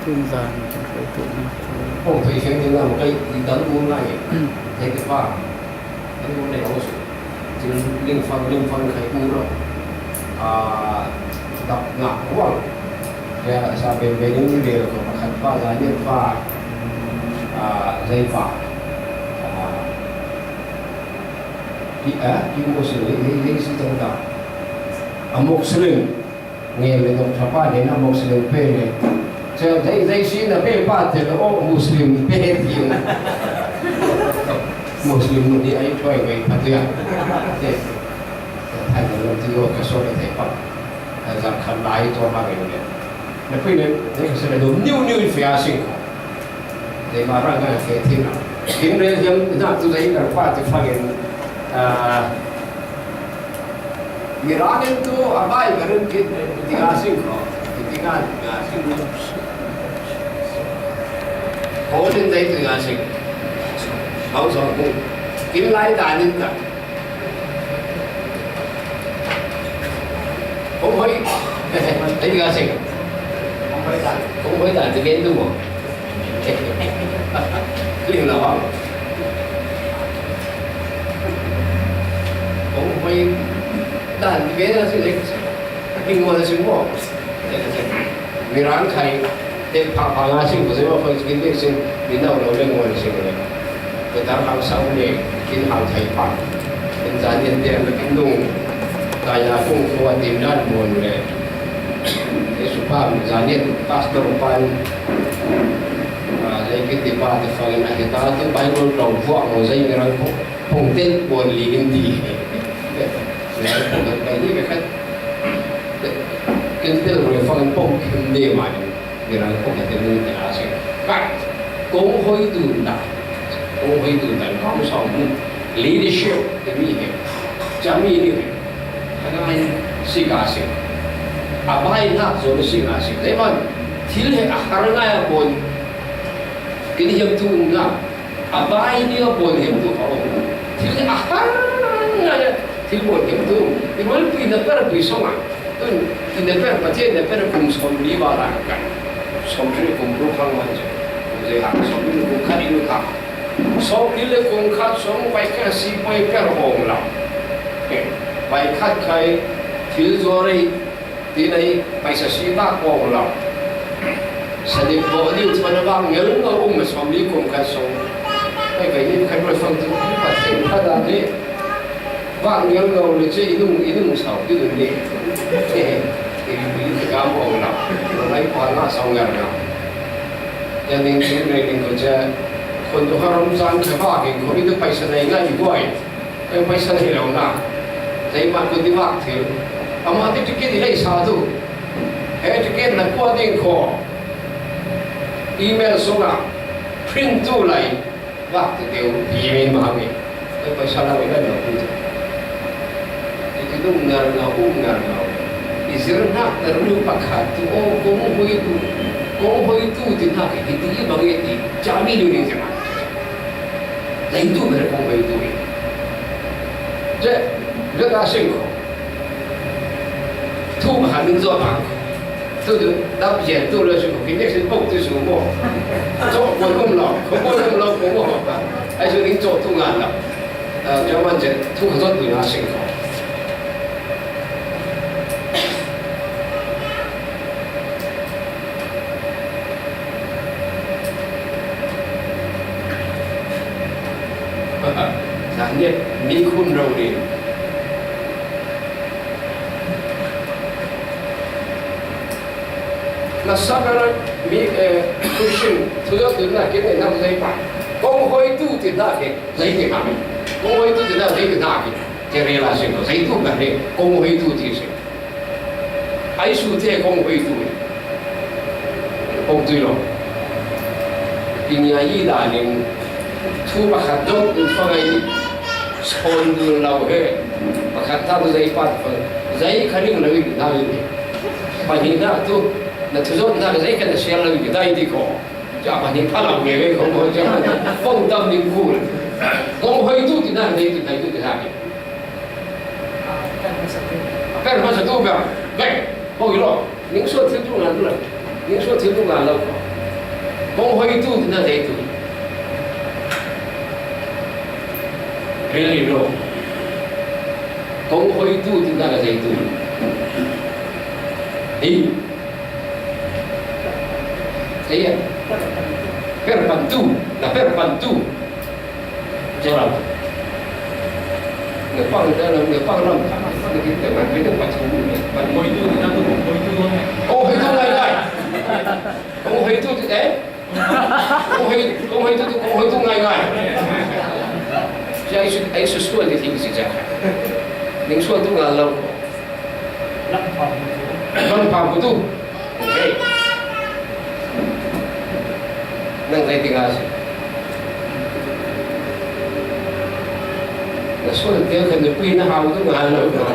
thương giàn trong cái tụ mặt không thấy khiến chúng ta một cái đi tấn uống lại thấy cái pha tấn uống này không sự chỉ linh phân khai u rồi đập ngã quăng về sao về những cái điều của khách pha giá nhân pha dây pha đi mua sự lấy sự trong đó một sừng nghe về đồng tháp ba đến một sừng pe này cho dây xin là pe ba thì là ô Muslim pe tiền Muslim đi ai chơi về phát triển thế thay vì làm gì cái số này thấy không giảm khăn lái cho ba người này nó phải nên đấy sẽ là đúng như phải sinh để mà ra cái thế nào hiện nay hiện tại tôi thấy là qua tôi phát hiện Miranin tu abai garin ketiga asing kau ni dah ketiga asing kau sorang kim lai dah ni tak kau hoi ketiga asing kau hoi dah tiga tu mo kling lawang kau hoi但别的是另外的情况，你让开的爬啊性不是要分跟那些领导楼另外的性的，给他行商业，跟行开发，跟咱这边的运动，大家共同点燃我们的，也是把咱这pastor pan，在个地方的方面，大家都把我老夫我在那让碰见我离跟地。này cái gì cái khách cái rồi phân bông kim đề mà người ta không thể tin được là sẽ các công hội từ công sống leadership cái gì hết chăm gì đi cái này sĩ cả sĩ bài na rồi sĩ cả sĩ thế mà thiếu hệ hàng ngày buồn cái hiểm tu nga bài đi buồn hiểm tu họ thiếu hệ hàng ngàyที่บวชเห็นดูที่มันปีนเปอร์ปีสองอ่ะต้นปีนเปอร์ประเทศเปอร์กุมสมรีบารังกันสมรีกุมรูปขังมันเจอหาสมรีกุมขัดอยู่ครับสมรีเลยกุมขัดสมไปแค่สี่ไปเปอร์องเราไปขัดใครที่จอรีที่ไหนไปสี่บ้าองเราแสดงบอกที่ชนบางเงินเราสมรีกุมขัดสมไปไปนี่ใครไปฟังที่ประเทศขนาดนี้vang yang ngầu là chơi inung sầu cái đường đi thì cái cam bông nào lấy quan là sầu ngàn nào cho nên cái này mình có chơiคนตัวเขารำซันเฉพาะเก่งคนที่ต้องไปแสดงง่ายกว่าไปแสดงแล้วนะแต่มาคนที่ว่าถึงเอามาที่จะกินที่ให้สาธุเฮ้ยจะกินแล้วพวกนี้ขออีเมลส่งอ่ะพิมพ์ตู้ไหลว่าจะเดี๋ยวอีเมลมาให้ไปสลายได้หรือเปล่าitu ngarang isirna terlalu pakat tu kamu itu tidak itu bagi jami dunia zaman dan itu mereka kamu itu jadi asing ko tu mahamin zoang tu dah biar tu lah suku kita sebab tu semua做我咁老咁我還是你做tu ngàn啦zaman je tu很多對asing ko Zanniat mi kun rau ni na sabara mi Christian tu yo tu na ke na zai pa công hội tu thì na ke zai ke ha công hội tu thì na zai ke na ke ke relation ko zai tu ka ne công hội tu thì se ai su te công hội tu công tu lo pinya yi da ni tu ba khat do fa ngai son du lau he pakhat ta zai pat zai kharing lawi na yi pa ni na tu na tu zon na zai kan share lawi dai di ko ja pa ni phala nge ve ko ko ja phong tâm ni ku ko hoi tu ti na dei tu dai tu ti ha ki per ma sa tu ba ve ho lo ning so thi tu na tu la ning so thi tu na lo Kung hoy tu na dito. Really low. Kung hoy tu na dito. Kaya perbantu, na perbantu. Jangan. Ngepang dalam kita nak kena baca buku. Kau itu kita tu, kau itu orang. Oh itu ngai. Oh itu Oh itu ngai. Jadi ai sesuatu di tinggi saja. Ning suatu ngalau. Lampau betul. Okey. Nang saya tinggal sih. Suốt tiếng cần được quy nó hào cái mà lợi rồi.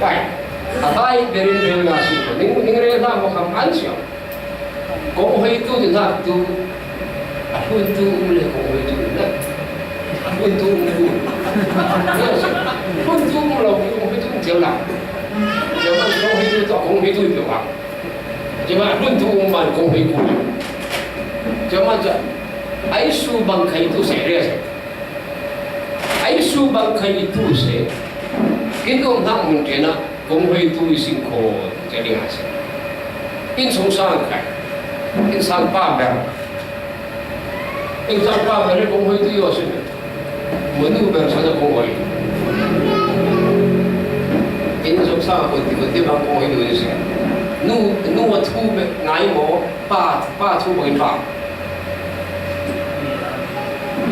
Vậy, à tai berin berin nasi, ning reda mo kam ansio. Ko hoy tu din ha tu, ahun tu mule ko hoy tu na. Ahun tu mule. Yes, ahun tu mule ko hoy tu tiểu la. Giờ mà ko hoy tu to ko hoy tu tiểu la. Giờ mà ahun tu man ko hoy ku. Giờ mà ai su bang khai tu se re. Ai su bang khai itu se, kita nak mungkin nak konghui tu isin ko jadi ngasih. In sungsang kai, in sang pa ber, konghui tu yo sini, menu ber sana konghui. In sungsang ko ti bang konghui tu isin, nu tu ngai mo pa tu bagi pa.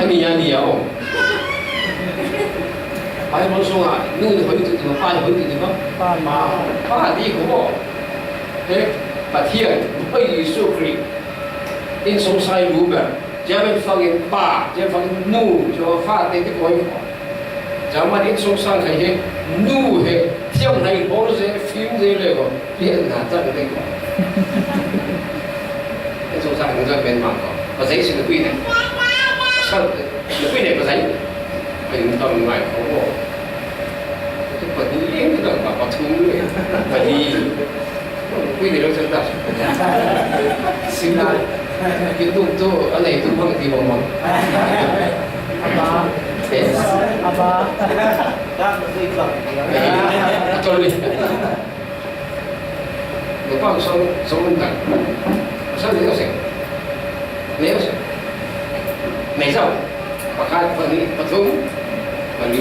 Ani ya om. Ai muốn xuống à? Nuôi hối tụi nó phai hối tụi nó phai đi cũng bỏ. Thế bà thiên bây giờ số kri in sống sai lú bè, giờ mình phăng in ba, giờ phăng nu cho phai đến cái coi khó. Giờ mà in sống sang cái gì nu hệ theo này bỏ ra phim gìเลยก็เรียนหาจังได้ก่อนin sống sang người ta bên mà có, và giấy xin được quy này, sao được quy này có giấy mình tầm ngoài phố bộ cái phần đi liên cái đồng bạc thú này và đi quy định đâu chân đặt xin lỗi cái tu ở này tu bằng thì bằng Apa? Dah mesti ikut. cho đi người ta sống bên cạnh sao thì nó sẽ nếu sẽ này sao mà khai phần đi phần thúng phần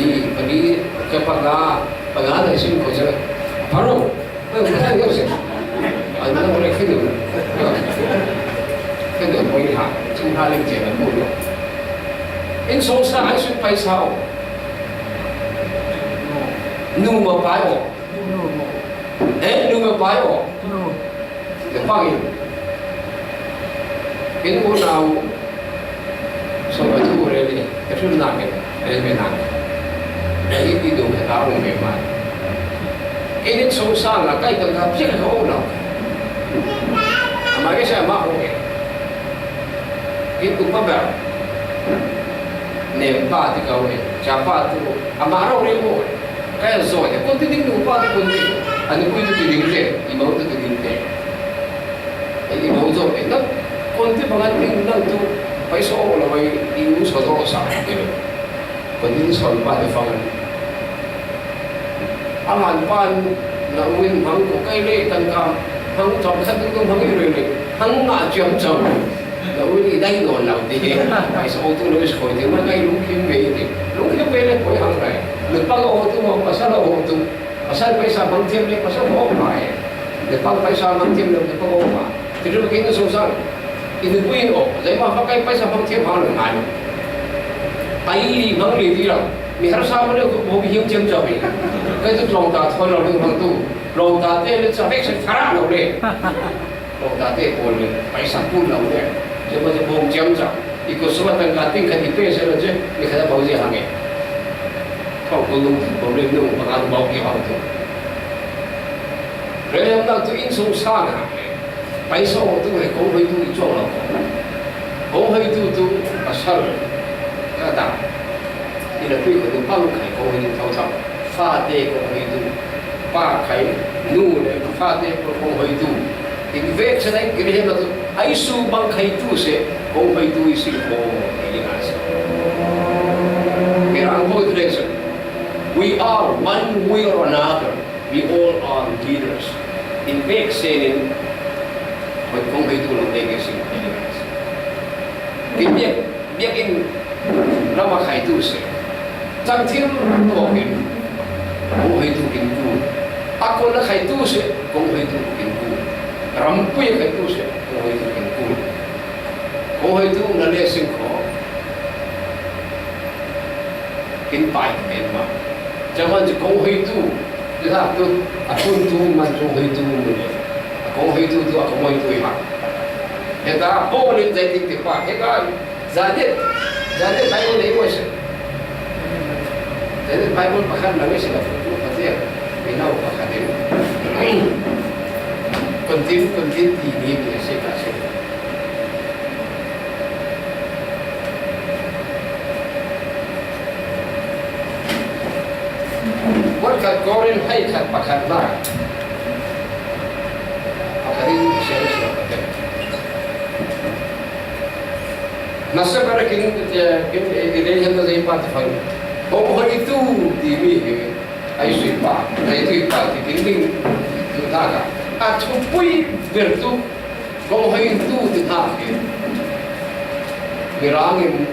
đi cho phần lá này xin của chơi 바로 왜 khai cái gì anh nó có cái được mỗi hàng chúng ta lên tiền là mua được in số xa ai xin phải sao nu mà phải ổ nu mà phải ổ để bao nhiêu cái món nào xong rồi thu rồi đi cái thứ nào cái nào cái đồ cái áo đồng mềm mại cái đến sâu xa là cái tầng thấp rất là khó nào mà cái xe mắc không cái tụi bắt bèo ném ba thì cầu này trả ba thì mà đâu đấy rồi cái rồi thì con tin đủ ba thì con tin anh ấy quy tụi đỉnh thế ibu tụi đỉnh thế ibu rồi nó con tin bằng anh tin năng tu phải số là phải yêu số đó sao cái này còn tin số ba thì phong anh làm ban là nguyên thắng của cái lễ tân cam thắng trong khách cũng thắng cái rồi thắng là chuyện chồng là nguyên đây rồi làm thì phải số tôi nói khỏi thì mà ngay lúc khi về lên khỏi hàng này được bao ô tô mà sao là ô tô mà sao phải sao bằng thêm lên mà sao bỏ lại được bao phải sao bằng thêm được bao ô mà thì lúc cái nó sâu sắc thì được quy ổ giấy mà phải phải sao bằng thêm hàng được ngài tay đi bằng đi đâu mình har sao mà được bố bị hiếm chém cho mình cái thứ lòng ta thôi là mình bằng tu lòng ta thế lên sao phải phá đâu đấy lòng ta thế buồn lên phải sao buồn đâu đấy chứ mà bố chém cho thì có số tăng cả tinh thần thì sẽ là chứ mình phải bảo gì hàng ngày không có luôn bố lên luôn bằng ăn bao nhiêu hàng thôi rồi em đang tu in sâu xa nè phải số tu này cũng hơi tu cho nó cũng hơi tu mà sao cái đạo thì là quy của tôi bao khải công hình thâu thâu pha tê công hình tu pha khải nu để pha tê công hình tu in vek sa nai kiri na tu ai su bang khai tu se kong khai tu isi ko ini nasi pirang ko direction we are one way or another we all are leaders in vek senin kong khai tu lang dege si ini nasi biak in lama khai tu se chang thil to kin kong khai tu kin ku ako na khai tu se kong khai tu kin ku rampuy khai tu se kong khai tu kin ku kong khai tu na le sing ko kin pai ken ma jaman ji kong khai tu ha tu akun tu man kong khai tu mu ne kong khai tu tu ako moi tu ha eta po ni dai tik ti pa he ka Zanniat Bible ni mo siya Zanniat Bible pakan lagi sila tu pasti ya binaw pakan din kontin ini biasa kasi buat kat korin hai kat pakan lah pakan ini siya pakai nasa para kin ideyan na sa ipat fang kung itu dimi ay sipa ay itu ipat kin tutaga at upoy bertu kung itu tutaga mirangin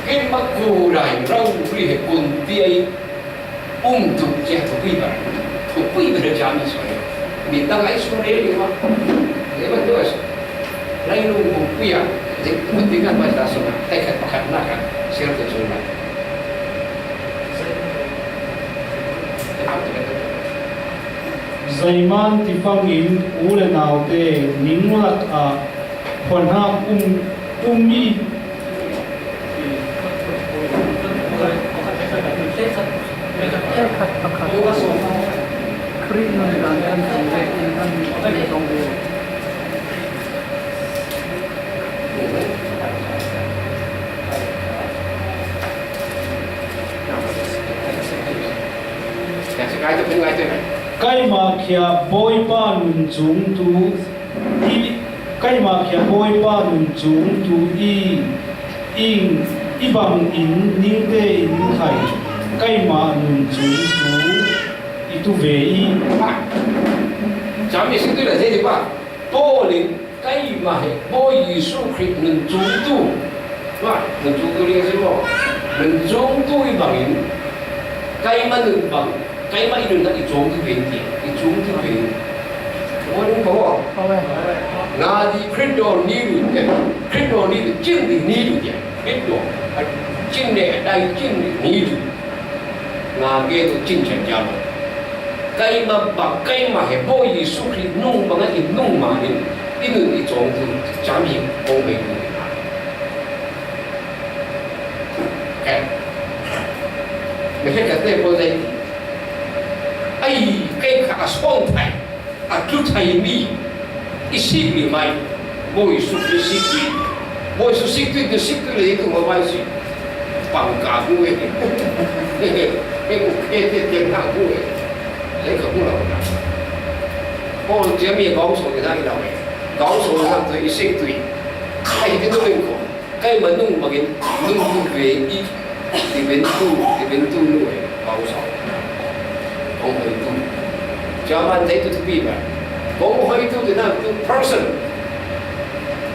kin magkuray raw uri kunti ay untuk jatuh pibar jami soalnya bintang ay sore lima lima tu as lain lu puya jadi kepentingan bahasa sungai tekat pakai nakan serta sungai Zaiman tifangin ulenau te ningulat a ponhap ummi Kai ma kia boy pa nun chung tu kai ma kia boy pa nun chung tu ibang in ning te in khai kai ma nun chung tu itu vei jami situ lah jadi pak boleh kai ma he boy Yesus Kristus nun chung tu wah nun chung tu dia semua nun chung tu ibang in kai ma nun bang cái máy đường đã đi trốn cái biển tiền đi trốn cái biển có đúng không ngà đi crypto ni được chân thì ni được vậy crypto chân này ở đây chân thì ni được ngà kia tôi chân chẳng chào cái mà bằng cái mà hệ bôi gì số khi nung bằng cái nung mà đi người đi trốn thì chám hiểm không bị cái mình phải cái này bao giờ cái khả song thai tu thai mi isi mi mai boy su sikri le itu mau bai si pang ka bu cái tiếng nào bu lấy cái bu nào ô chỉ mi講數其他嘅流講數啦對識對係啲都明講cái mình nung mà cái nung về đi bên tu nuôi講數kong hui tu jaman itu tu piba kong hui tu kena tu person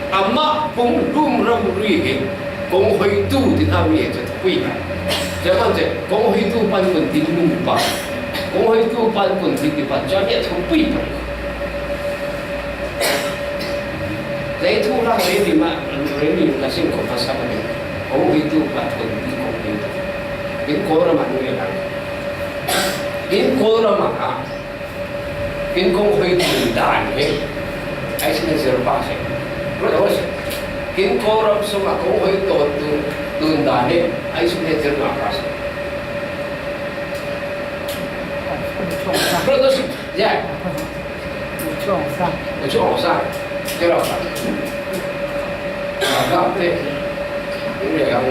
amma pun lum ram rihe kong hui tu kena mi tu piba jaman je kong hui tu pan pun tin lum pa kong hui tu pan pun tin di pan jaman tu piba jadi tu lah remi kasih kau pasal ni kong hui tu pan pun tin kong hui tu ini korang mana yang in koram maka in kong hui tu dan he ai xin sir pa se rồi đó in koram suma kong hui tu dan he ai xin sir pa se rồi đó ya chung sa cái đó gặp thế ini yang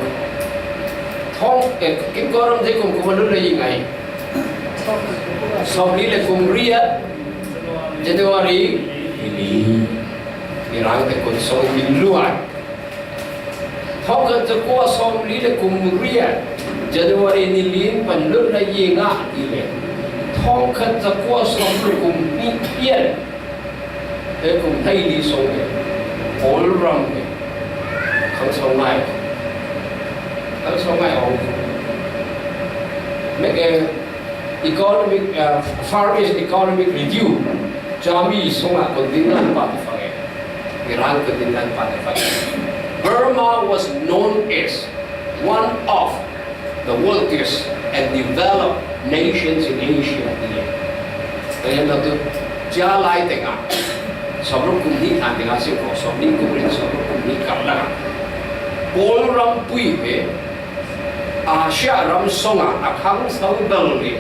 thong cái koram thế cùng cùng lúc là gì ngày sau đi là cùng ria January ini irang te kon so min luai thong cái cho qua sau đi là cùng ria January ni lin pan lúc là gì ngã đi về thong cái cho qua sau cùng ni yên thế cùng thấy đi so all round không sống lại không sống lại ông make a economic Far East economic review Jami sống lại còn tin lan part of it Iran còn tin lan part of it Burma was known as one of the wealthiest and developed nations in Asia kaya na to chia lai tenga sobro kumni than tenga se ko sobni kumri sobro kumni kapla Paul ram pui he Asia ram songa akhang sau dal le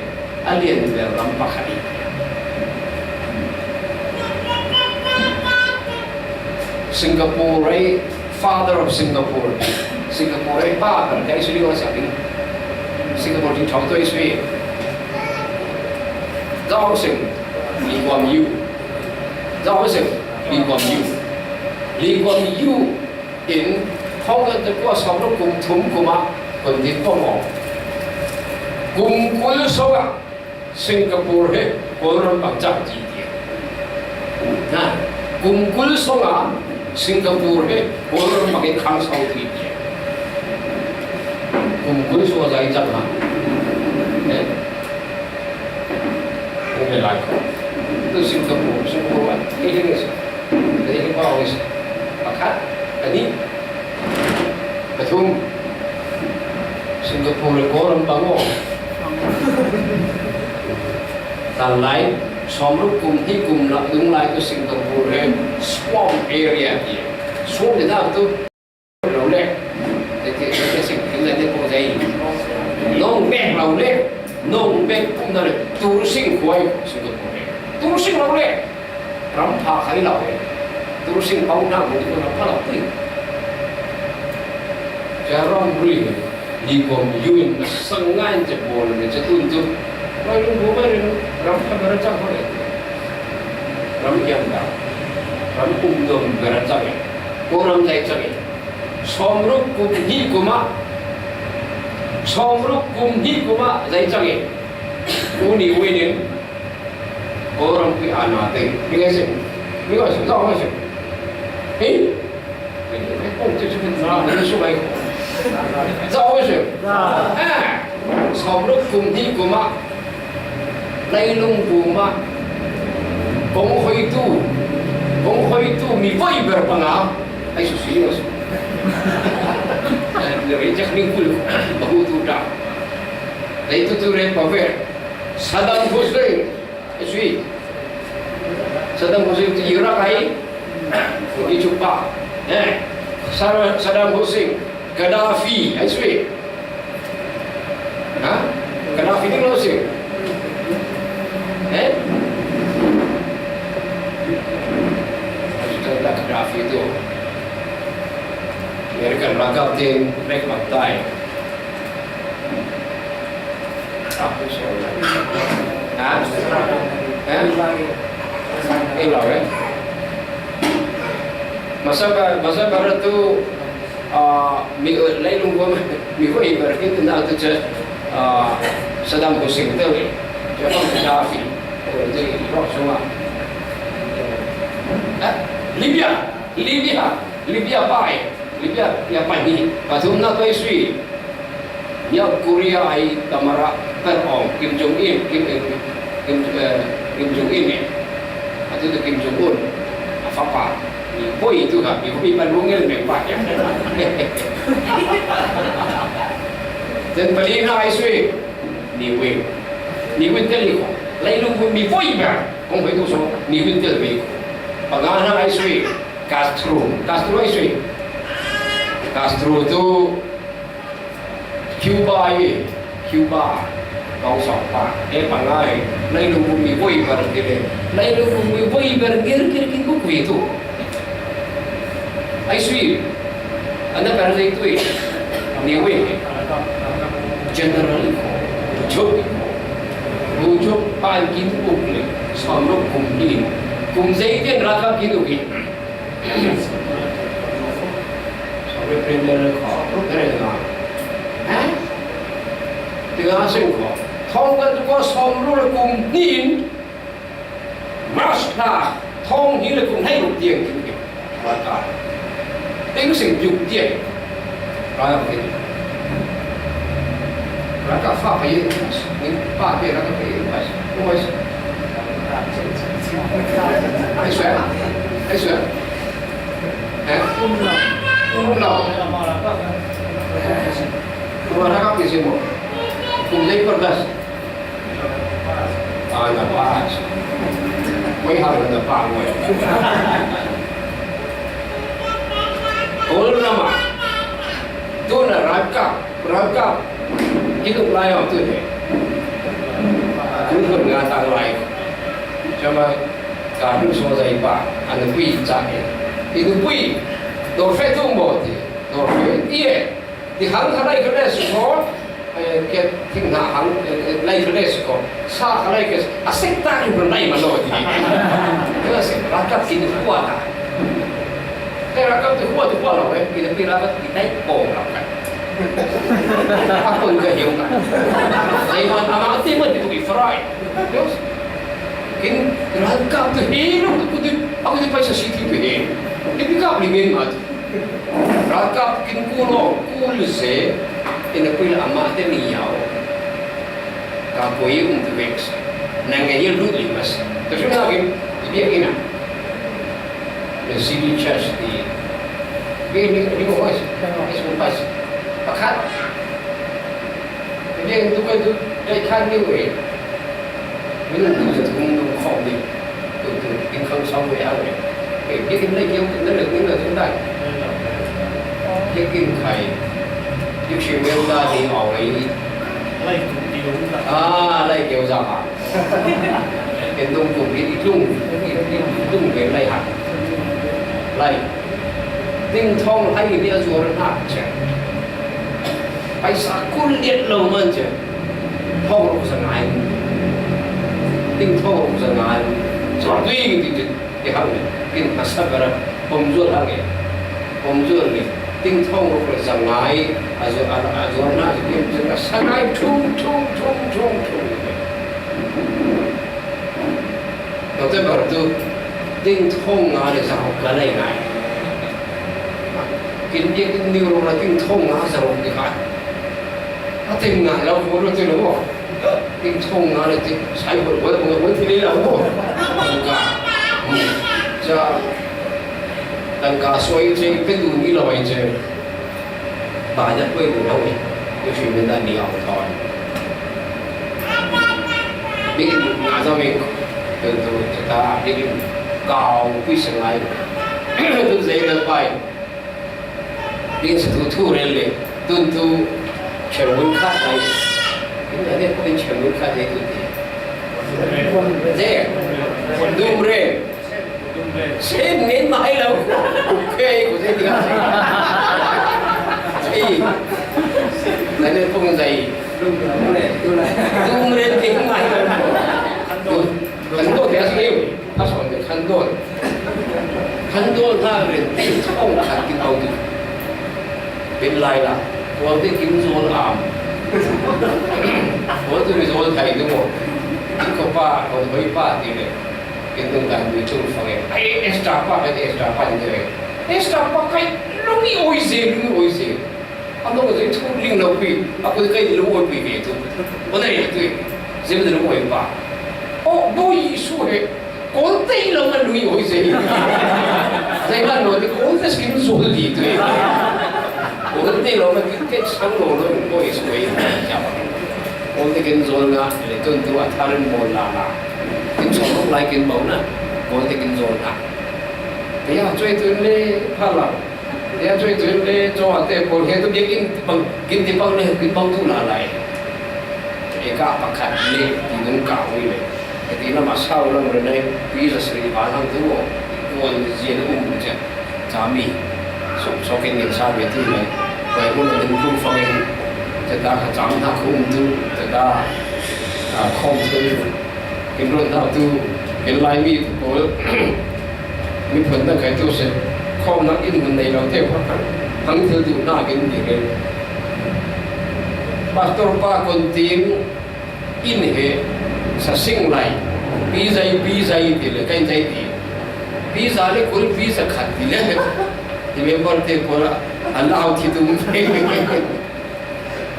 alien be ram pakhari Singapore father of Singapore father dai suri wa sa ding Singapore di chong toi sui Zhao Xing Lee Kuan Yew Zhao Xing Lee Kuan Yew Lee Kuan Yew in Hong Kong the qua sau đó cùng thum cùng á còn đi phong ngõ cùng quân số à Singapore hết quân râm bằng trăm chỉ tiền nè cùng quân số à Singapore hết quân râm bằng cái khang sau chỉ tiền cùng quân số dài trăm à nè không phải lại từ Singapore cái gì cái bao nhiêu mà khác cái gì Betul Singapore koram bango tan lai somru kum hi kum la dung lai to Singapore swamp area here swamp de da to lo le de sing le de ko dai long back lo le nong back kum na tu sing khoi Singapore tu sing lo le ram pha khai lo tu sing bau na mo ko ram pha lo ti Jarang beri di komuniun sengaja boleh mencetunjuk lalu bukan ramai beracak boleh ramai yang dah ramai umum beracak orang lain cakap somruk kumhi kuma lain cakap uni wedding orang pi anak teh biasa tahu macam ini pun tu nak suai Rõ chưa? Sau lúc cùng thi của mạng Đây lung của mạng Cũng hơi tu Mi vơi berpengah Ay susilo Dari chắc ninh kul Bahu tu dah Dari tu red paver Saddam Hussein Suy Saddam Hussein tu Iraq ay Di cuba Saddam Hussein Gaddafi, I swear. Gaddafi ni kalau sih, Kita Gaddafi itu, Amerika ragam tim baik bantai. Apa soalnya? Hilang Masa barat tu. Lain lunggu miko ibarat itu nak tu je Saddam Hussein tu, jangan Gaddafi, jadi roh semua. Libya baik, Libya yang pagi, patut nak tu isu. Yang Korea ai tamara terong Kim Jong Un ni, atau tu Kim Jong Un, apa? Boy itu kan, ibu bandungnya lebih banyak. Dan paling hal isu ni teli ko. Lain lu mi boy ber, kong itu so ni teli ko. Pagana isu Castro isu. Castro tu Cuba kau siapa? Pangai. Lain lu mi boy ber dia. Lain lu mi boy ber kira kau itu. I see. Anda pada itu nhiều ấy generally chụp bu chụp ban kín bụng này xong lúc cùng dây tiền ra các kín được xong rồi premier khó cái này là hả từ hai sinh khó thông cái có xong lúc là cùng nhìn master thông như là cùng hay một tiền và cả tính sự dục tiền rồi là cái là cả pháp phải những ba cái là cái không phải ai sửa hả không đâu mà nó có cái gì mà cùng lấy con đất là ba mấy hàng là ba người ổn lắm mà tôi là rap cáp itu lai orang tu ni,คุณงานต่างไรจะมาการดูโซใจป่าอันนี้ปุยจ่ายอีกปุยโดนเฟซตุ้งหมดโดนเฟซที่ที่หังอะไรก็ได้สุขเก็บทิ้งหาหังไล่ก็ได้สุขซาอะไรก็อาศัยตั้งอยู่บนไหนมาโน่นที่ก็เสร็จรักกับกินทุกวันแต่รักกับทุกวันเราไปกินไปรักกับกินได้โป่งเราไปaku juga hiung kan. Lewat amat timun itu ifrai. Terus, kin rangkap tu hilang tu aku tu paisa sikit tu hilang. Ini kau beli minat. Rangkap kin kulo se, ini kuil amat tu niau. Kau kuil untuk vex. Nangnya dulu limas. Terus lagi dia kena. The city church di. Ini kau pas. Pakat, jadi itu kan tu dari kan dia weh, minum tu je minum kau ni, tu tingkang sampai awal, dia kena lagi kita nak tu dah, dia kena kai, dia cuma dah di awal ni, lai kêu apa, kentung tu lung kêu lai hat, lai, ting thong hai dia jual nak cek. Phải sa cún liệt lâu hơn chứ, thâu lục sang ai, tinh thâu lục sang ai, cho tuy thì hàng này, kinh phát sát vào bom ruột hàng này, tinh thâu lục là sang ai, rồi na thì kinh là sang ai chung, đầu tiên bảo tu tinh thâu ngã để sao cái này này, kinh điển kinh nhiều là tinh thâu ngã sao cái này. Ting ngah lau kau tu lalu, ting thong ngah le ting saya buat pilih lalu, jadi tangga soal je pendu ni lawan je, banyak pun lawan, tu cuma dah ni awal tahun. Bikin ngah zaman tu kita bikin kau kuis sengai, tu saya lepas, bikin satu rel tu全部看来，因为那不全部看这个的，这đúng rồi, xem nên mãi lâu, ok của thế thì cái này không dày, đúng rồi thì không mãi lâu,很多点是有，他说的很多他人对痛看的高度，变来了。我这金做啊，我这里做太多，一个把我会把的嘞，跟东干对中方的，extra 把还是 extra 把的，extra 把开容易危险，啊，那个在处理了会，啊，不是可以如何避免住，我那也对，是不是如何把？哦，不艺术的，我这了蛮容易危险，在那我的我这是金做的对。我这老们跟山路都不会水，我这跟做那，你跟做他人没啦，跟从来跟冇呢，我这跟做那，你要最近嘞怕了，你要最近嘞做下这过天都别跟地方嘞跟帮助拿来，一个不看嘞，你能搞回来，你那么少了人嘞，比着谁马上都我接都不着，咱们说给你差别对嘞。vậy muốn là đến khu phong emจะได้จำนักคุ้มดูจะได้คอมเทนกินรถนักดูกินไลมีโอ้มีผลตั้งแต่ตัวเสร็จคอมนักอินกันในเราเที่ยวทั้งเธอดูหน้ากินดีเลยปัตตร์ป้าคนทีมอินเหสสิ่งไรปีใจดีเลยกันใจดีปีใจเลยคนปีใจขัดดีเลยที่เมื่อวันเที่ยวละอัลลอฮ์ที่ตุ้ม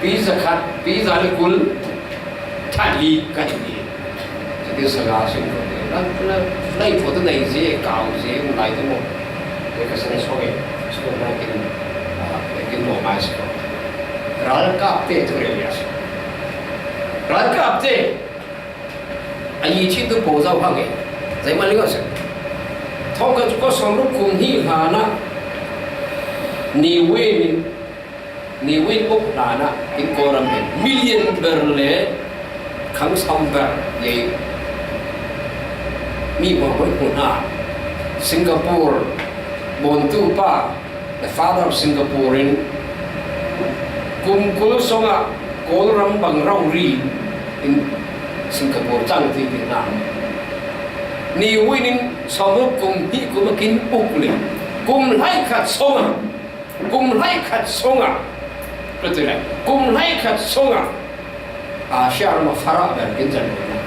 ปีศาจปีศาจกุลท่านลีกันดีจะได้สกัดสิ่งคนนี้แล้วไล่พวกนั้นเสียก่าวเสียไล่ทั้งหมดเด็กก็สนิทสนิทสกุลนั้นกินหน่อไม้สกุลรัลกับเตะตัวเรียสรัลกับเตะไอ้ชิ้นตัวโผล่เข้าข้างเองใจมันเลี้ยงสิท้องกันก็สมรู้คุมที่หานะนิเวศนี่วิ่งปุ๊บนานนะกินโกรัมเป็นมิลเลียนเบอร์เลยครั้งสองเบอร์ยังมีบางคนหัวหน้าสิงคโปร์บนตู้ป้า the father of Singapore กุมกุลสงะโกรัมบังเรารี in สิงคโปร์จังที่เวียดนามนี่วิ่งสมรบกุมที่กุมกินปุ๊บเลยกุมไล่ขัดสงะกุมไล่ขัดสงะbetul tak? Kum laikat songa Asia ramah farak berkencang bina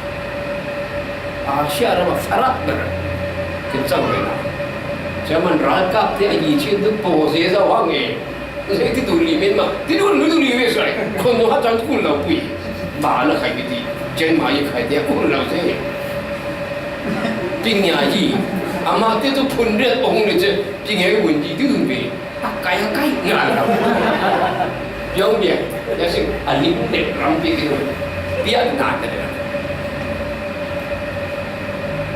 Asia ramah farak berkencang bina Zaman rakap dia icin tu pose za wangi Saya tidur limin mah tidur limin saya Kono hatan kun lau pui Bala kai biti Jen mai kai dia kun lau saya Ping nyaji Ama tu pun dia ong ni je Ping ai wen ji tu tu be Kai ngai lau Yang dia, dia sih alim dek rampi gitu, dia nak ada.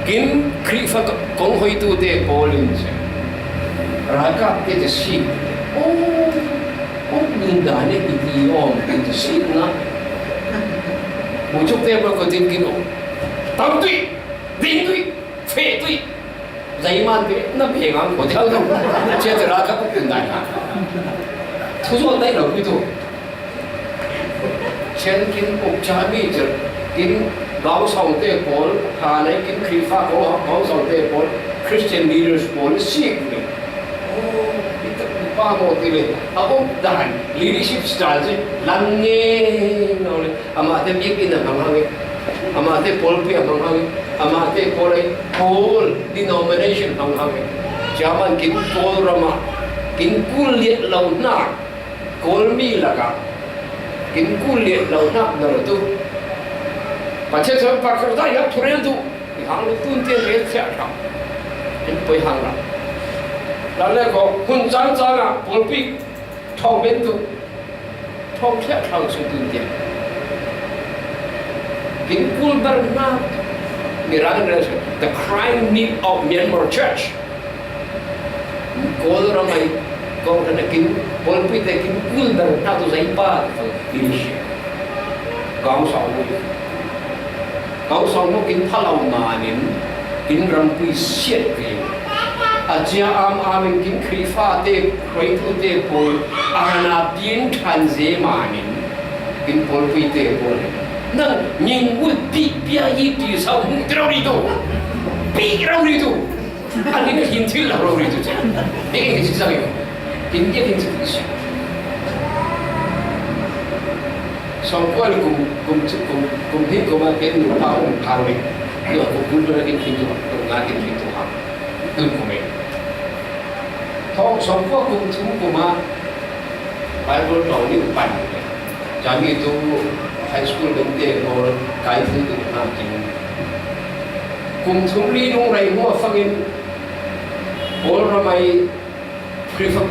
Kin krifa kong hoi tu dek boleh je, raga dia sih, benda ni idiom, itu sih na. Muncul dia berkotin kino, tam tui, ding tui, fe tui, zaman tui, na pengang, kau tahu tu, jadi raga pun benda ni. ทุกได้เราไปดูเช่นกินอุจามีจะกินเหล้าสองเตะบอลหาในกินครีฟ้าของเหล้าสองเตะบอลคริสเตียนลีดเดอร์สบอลสิกเลยโอ้ยตั้งป้าโมติเลยเอาด่านลีดเดอร์ชิพสไตล์สิลังเงี้ยเอาเลยอามาเตะยิ่งกินอะไรบางอย่างอามาเตะบอลเพียบบางอย่างอามาเตะบอลไอ้บอลดิโนมิเนชันบางอย่างจะมันกินบอลรามากินกุลเลียเหล่านักKolmi laga, kin kulit lau nak nara tu. Macam saya pakai dah ya turun tu, hang lu tun tian red siap tak, ini pergi hang lah. Lalu ko hun jang ah, polpi, thong ben tu, thong siap thong su tun tian. Kin kul berna, mirang the crime need of Myanmar Church. Kol ramai kau kena kin polpi te kin kul dar tu sai pa finish kau sau mo kin phalau na nin kin rampui siat ke aja am kin krifa te kroi tu te pol ana bien than je ma nin kin polpi te pol nang ning wut pi pia yi pi sau mu trau ri tu pi trau ri tu ani ke hin thil la ri tu je ni ke sisa ke India yang seperti itu. Sampai kum hingga makin tahun ni, dia kum lagi hidup, lagi hidup ham, tu kumai. Thong sampai kum kuma, Bible tahun ni pan. Jadi itu high school bente or kai tu nak kini. Kum li nung rai mua fangin, orang ramai prefer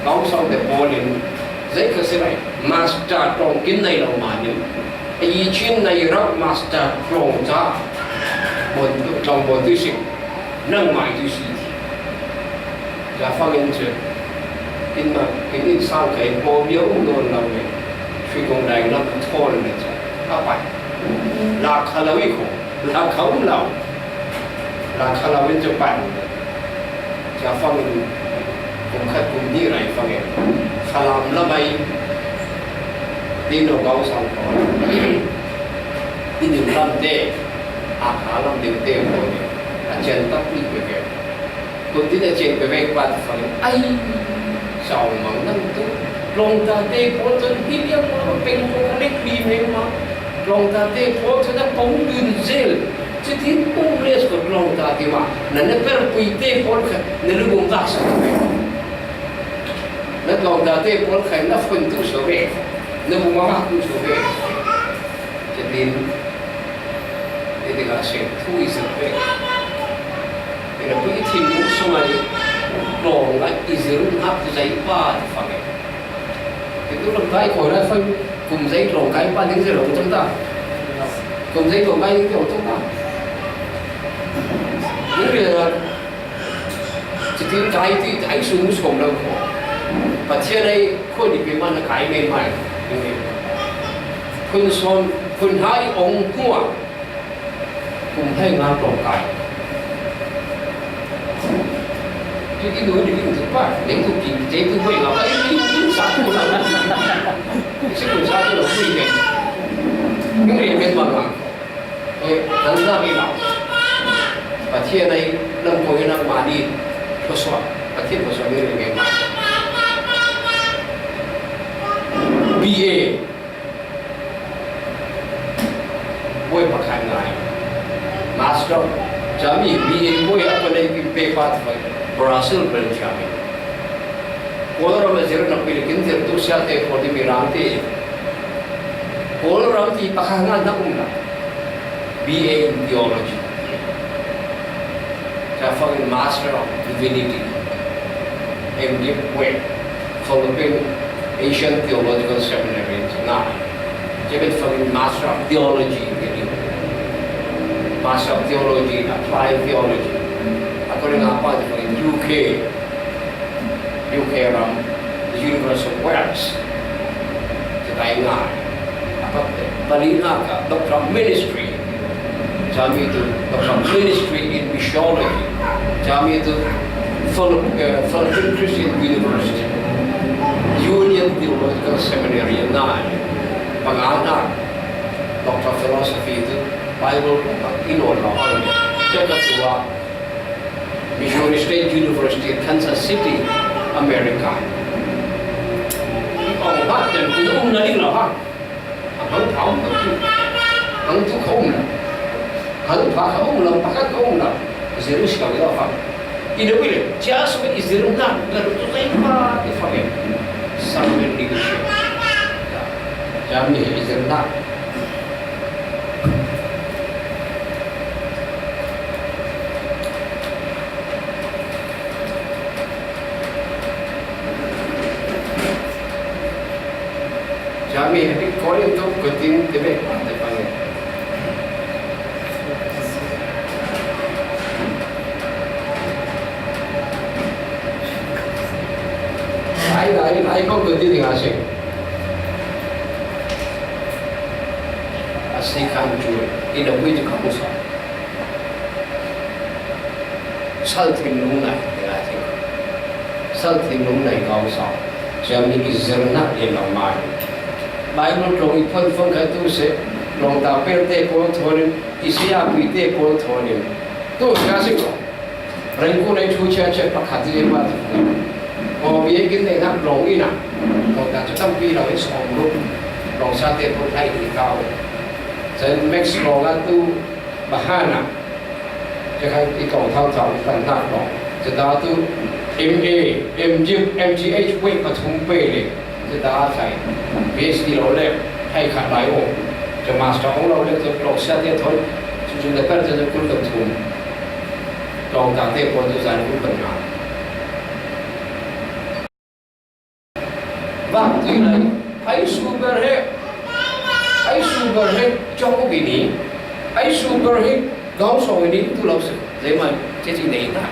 Kau sau để bò lên, dễ cái này master trong cái này là mà nhỉ, ý chuyên này rất master trong ra, trong bộ tư sinh, nâng mãi tư sinh, giá phát hiện chưa, cái này sau cái bò biểu đồ nào vậy, phi công đại nó thô lên đấy chứ, các bạn, là khá là uy khổ, là không lâu, là khá là bên trong bạn, giá phát hiện cũng khách cũng như này phát hiện Salam lamay dino gao sang ko din lam de akalam de te mo ni a chen tak ni be ke ko tin a chen be ve pat fa ai sao mang nang tu long ta te ko ton hi liam ma peng ko le kli me ma long ta te ko ton na pong dun zel chỉ tin bung les ko long ta te ma na ne per pui te ko kha ne lu bung tak sa be na long ta te ko kha na fun tu so be na bung ma ku so be chỉ tin để cái chuyện thu is a big để là cái team cũng xong rồi lòng lại is a room hấp giấy ba thì phải thì tôi làm cái khỏi ra phân cùng giấy lòng cái ba những gì lòng chúng ta cùng giấy lòng cái những điều chúng ta những điều là chỉ tin cái xuống xuống đâu và trên đây khôi đi cái mà cái mềm mại khôn son khôn hai ông cua cùng thay ngang tròn cài chứ cái đuôi thì cái thực pháp đến thuộc trình chế tư huệ là cái chính xác của nó cái sức của sao nó quy định những người bên bằng là đánh ra bị lão và thiên này lâm hồi năng mà đi có soạn và thiên có soạn như là ngày mai BA vui mà khai ngại Master, kami BA boy apa lagi paper tu, Brazil berjami. Kalau orang Malaysia nak pilih kintir tu siapa yang di Miranti, kalau orang di pakangan nak umlah, BA in Theology, saya faham Master of Divinity, MD boy, Philippine Asian Theological Seminary, nah, jadi faham Master of Theology. Master of Theology, Applied Theology. Ako rin nga pa, UK ram, the University of Wales. Sa tayo nga, balina ka, Doctor of Ministry. Sabi ito, Doctor of Ministry in Missiology. Sabi ito, Philippine Christian University. Union Theological Seminary, pag-anak, Doctor of Philosophy ito, Bible inon lawan jaga tua Missouri State University Kansas City America ông bác dan cũng nari lah ang tahu ang tu kau lah kalau pak kau lah pakat kau lah serius kau lah pak ini boleh just with izin nak lalu tu saya pak ifaham sambil negotiate jangan izin nak kami ini kau itu keting debek ada panggil. Ai kau keting dengan asing. Asing kan jual. Ini boleh juga musa. Salting lunai dengan asing. Salting lunai kau sah. Kami izernak dia lamai. Bible trong ipon phong khai tu se long ta per te ko thorin isia pi te ko thorin tu ka sik so ren ko nei thu cha cha pa khat je ba o bi kin ne nak long ina long ta tam pi la is on lu long sa te ko thai ni cao sen max long ga tu bahanaจะให้ที่กองเท่าเท่ากันหนักหรอกจะดาtu MA MGH เวปทุมเปเลยจะดาใส่เบสที่เราเล่นให้ขัดหลายองค์จะมาสเตอร์ของเราเล่นจะปลอกเสียเทียทนจุดๆแต่เป็นจะคุ้นกับทุนลองต่างเทียคนจะใส่คุ้นปัญหาว่าที่ไหนไอ้ซูเปอร์เฮดจ้องบินีไอ้ซูเปอร์เฮดก้าวส่งนี้ตัวเราสึกเลยมันจะที่ไหนได้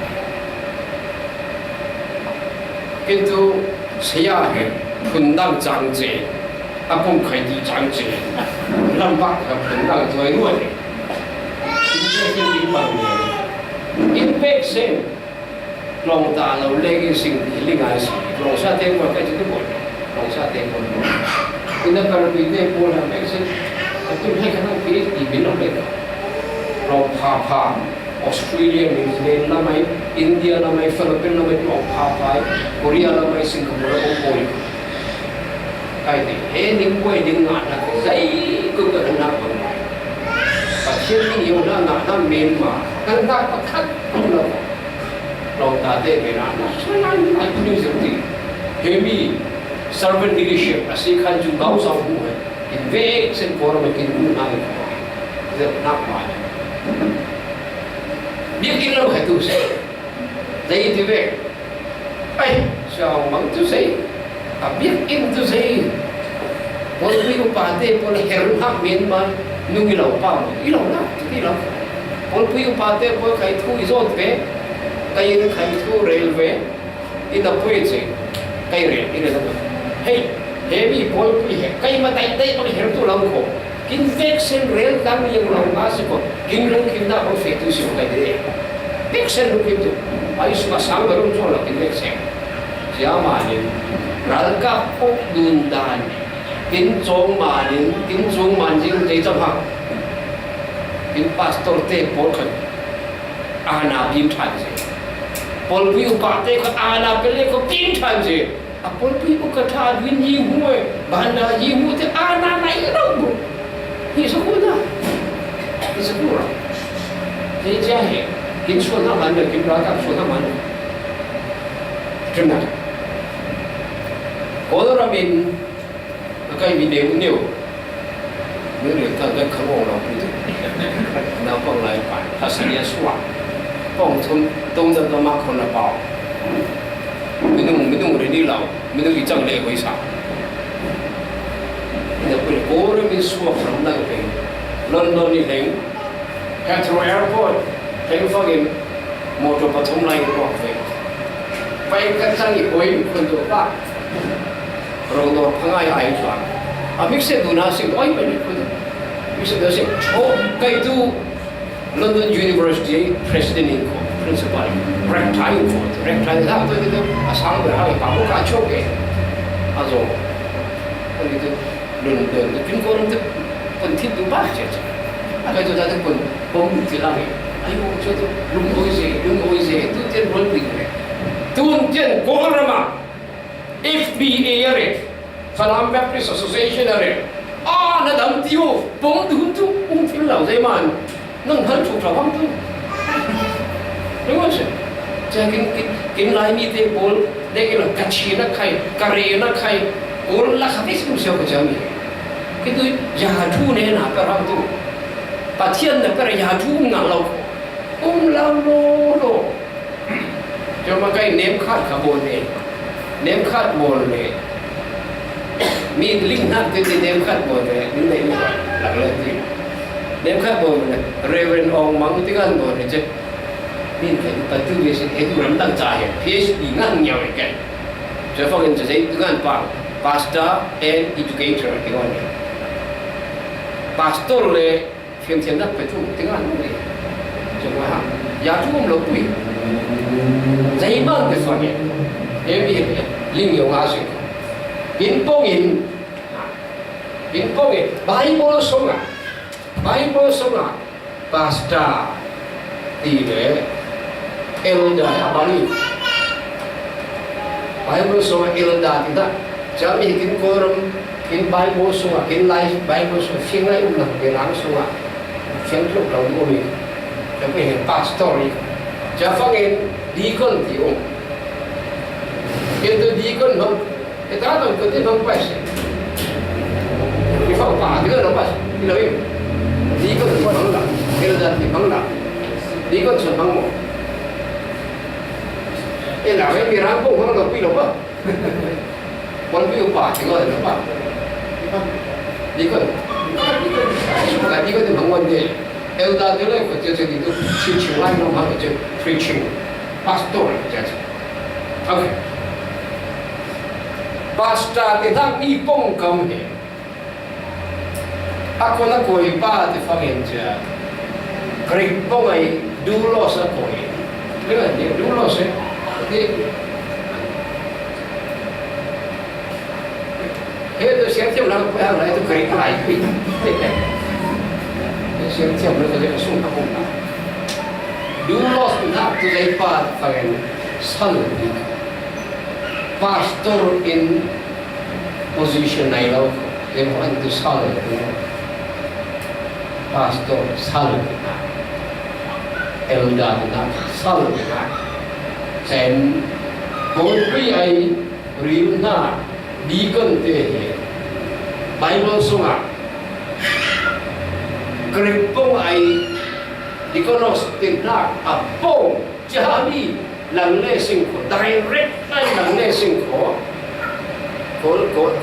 কিন্তু siya punang jangje apong khai di jangje lambak ka punang toy nuai ini ke di bang ni impact sen long ta lo legi sing lingai si long sa te mo ka ji ko Ang sa ating mundo. Pinaparapite po ng exit. At yung hay ka ng PhD, binabalik. Rong Papa, Australia, New Zealand na may, India na may, Philippines na may, Rong Papa, Korea na may, Singapore na may. Kahit hindi pwedeng nga na kasi kung gano'n ako na. Pag-sharing yun na Myanmar, kung napakat ang laro. Rong dati, may na, ay punyusirti. Heavy servant leadership, kasi kan yung gao sa buhay. Invig sa poro may kinunan ko. Ito na pa. Bikin lang ito siya. Dahil tibig. Ay, siya mang ito siya. Bikin ito siya. Polo yung pate, polo herunhak Myanmar, nung ilaw pa mo. Ilaw na, ilaw. Polo yung pate, polo kahit ko isot pe, kayo kahit ko railway, inapuit siya. Kayo rin, inapuit. Hey, heavy polo po yung kayo matay-tay pag herto lang ko. Kinvexen rail kami yung lang base ko. Kinglong kinda ko fetus yung kayo din. Vexen lo kito. Ayos masama rin so lang kinvexen. Siya manin, ralka po dundan. Kinchong manin jay jamhak. Kin pastor te pol kan. Ana bim chan se. Pol pi upate ko ana pele ko bim chan se. Apol pi ko katha win yi huwe. Banda yi hu te ana na irang. Isukuna. Isukura. Jadi jahe. Kin suona mana, kin belakang suona mana. Kena. Kalau ramin, akai video ni, ni tak ada kerong lah itu. Nampak lain pan, hasilnya suam. Kong tong dah makan apa? Minum ready lau, minum icang leh kau isap. Tapi orang ni suap ramai lagi. London ni leng, Heathrow Airport, leng fagin motor patung lain rock leng. Baik kacang ikoi kuntu pak, rodo pangai air suam. Amik se tu nasi, oi balik kuntu. Amik se nasi. Oh, kau itu London University President ini, Principal, Rev.Dr.Aung Mang, Rev.Dr.Aung Mang itu asal berhari kamu kacau ke? Azo, itu London, tapi korang tu penting tu baca je. Kalau itu tadi pun tilang ni, ayo jadi lungoi itu jadi rolling ni. Tuan jadi korang mah, FBA ni, Salam Baptist Association ni, nadam tiu, tu tilang zaman, nang hantu terang tu. Dengar je, jadi kin lain ni tu bol, dekila kacina kai, karena kai. Orang lah habis musuh kejami. Itu jatuh ni nak perang tu. Patian nak perang jatuh ngalau. Lalu. Cuma kai name card kabon ni, name card bol ni. Mi link nak tu name card bol ni. Ni lagi lagi. Name card bol ni. Rev.Dr.Aung Mang tinggal bol ni je. Ni kan patu biasa itu rantang cahaya. PhD ngan nyawa kan. Jadi fakir jadi dengan pak. Pastor and educator tengok ni. Pastor le tiap-tiap nak betul tengok ni. Semua ha. Ya tu melopui. Zaman betul ni. Ini ling yang asing. Bimbongin. Bible songa. Pastor tidak. Elda abali. Bible songa elda tidak. Jadi kin korum, kin Bible sunga, kin life Bible sunga, singai ulang, kin ang sunga, sentro kalau ni, tapi kin pastor ni, jadi kin deacon tiung, itu deacon bang, kita tahu kita bang pas, kita apa, kita nampak, kita ni, deacon bang lah, kita dah bang lah, deacon sebang mo, lah, ini rampung orang tak pilih apa. Kalau dia upah, tengok dia upah. Dia tu bangun dia. Elda dia lah, jadi itu preaching lain orang macam preaching, pastor jadi. Okay. Pastor tidak ipong kami. Aku nak koi pa tu faham je. Keripong ay dulu sa koi. Lihat dia dulu sa. hết tôi sẽ thêm lắm phải hàng này tôi kể lại quỷ thế này sẽ thêm nữa tôi sẽ xuống không nào you lost not to the path again suddenly pastor in position này đâu they want to solve pastor solve elder na solve na sen mỗi quý ai riu na đi gần thế Bible sung à grip bông ai đi con nó tiền na à bông chả đi lắng nghe sinh khổ direct ngay lắng nghe sinh khổ có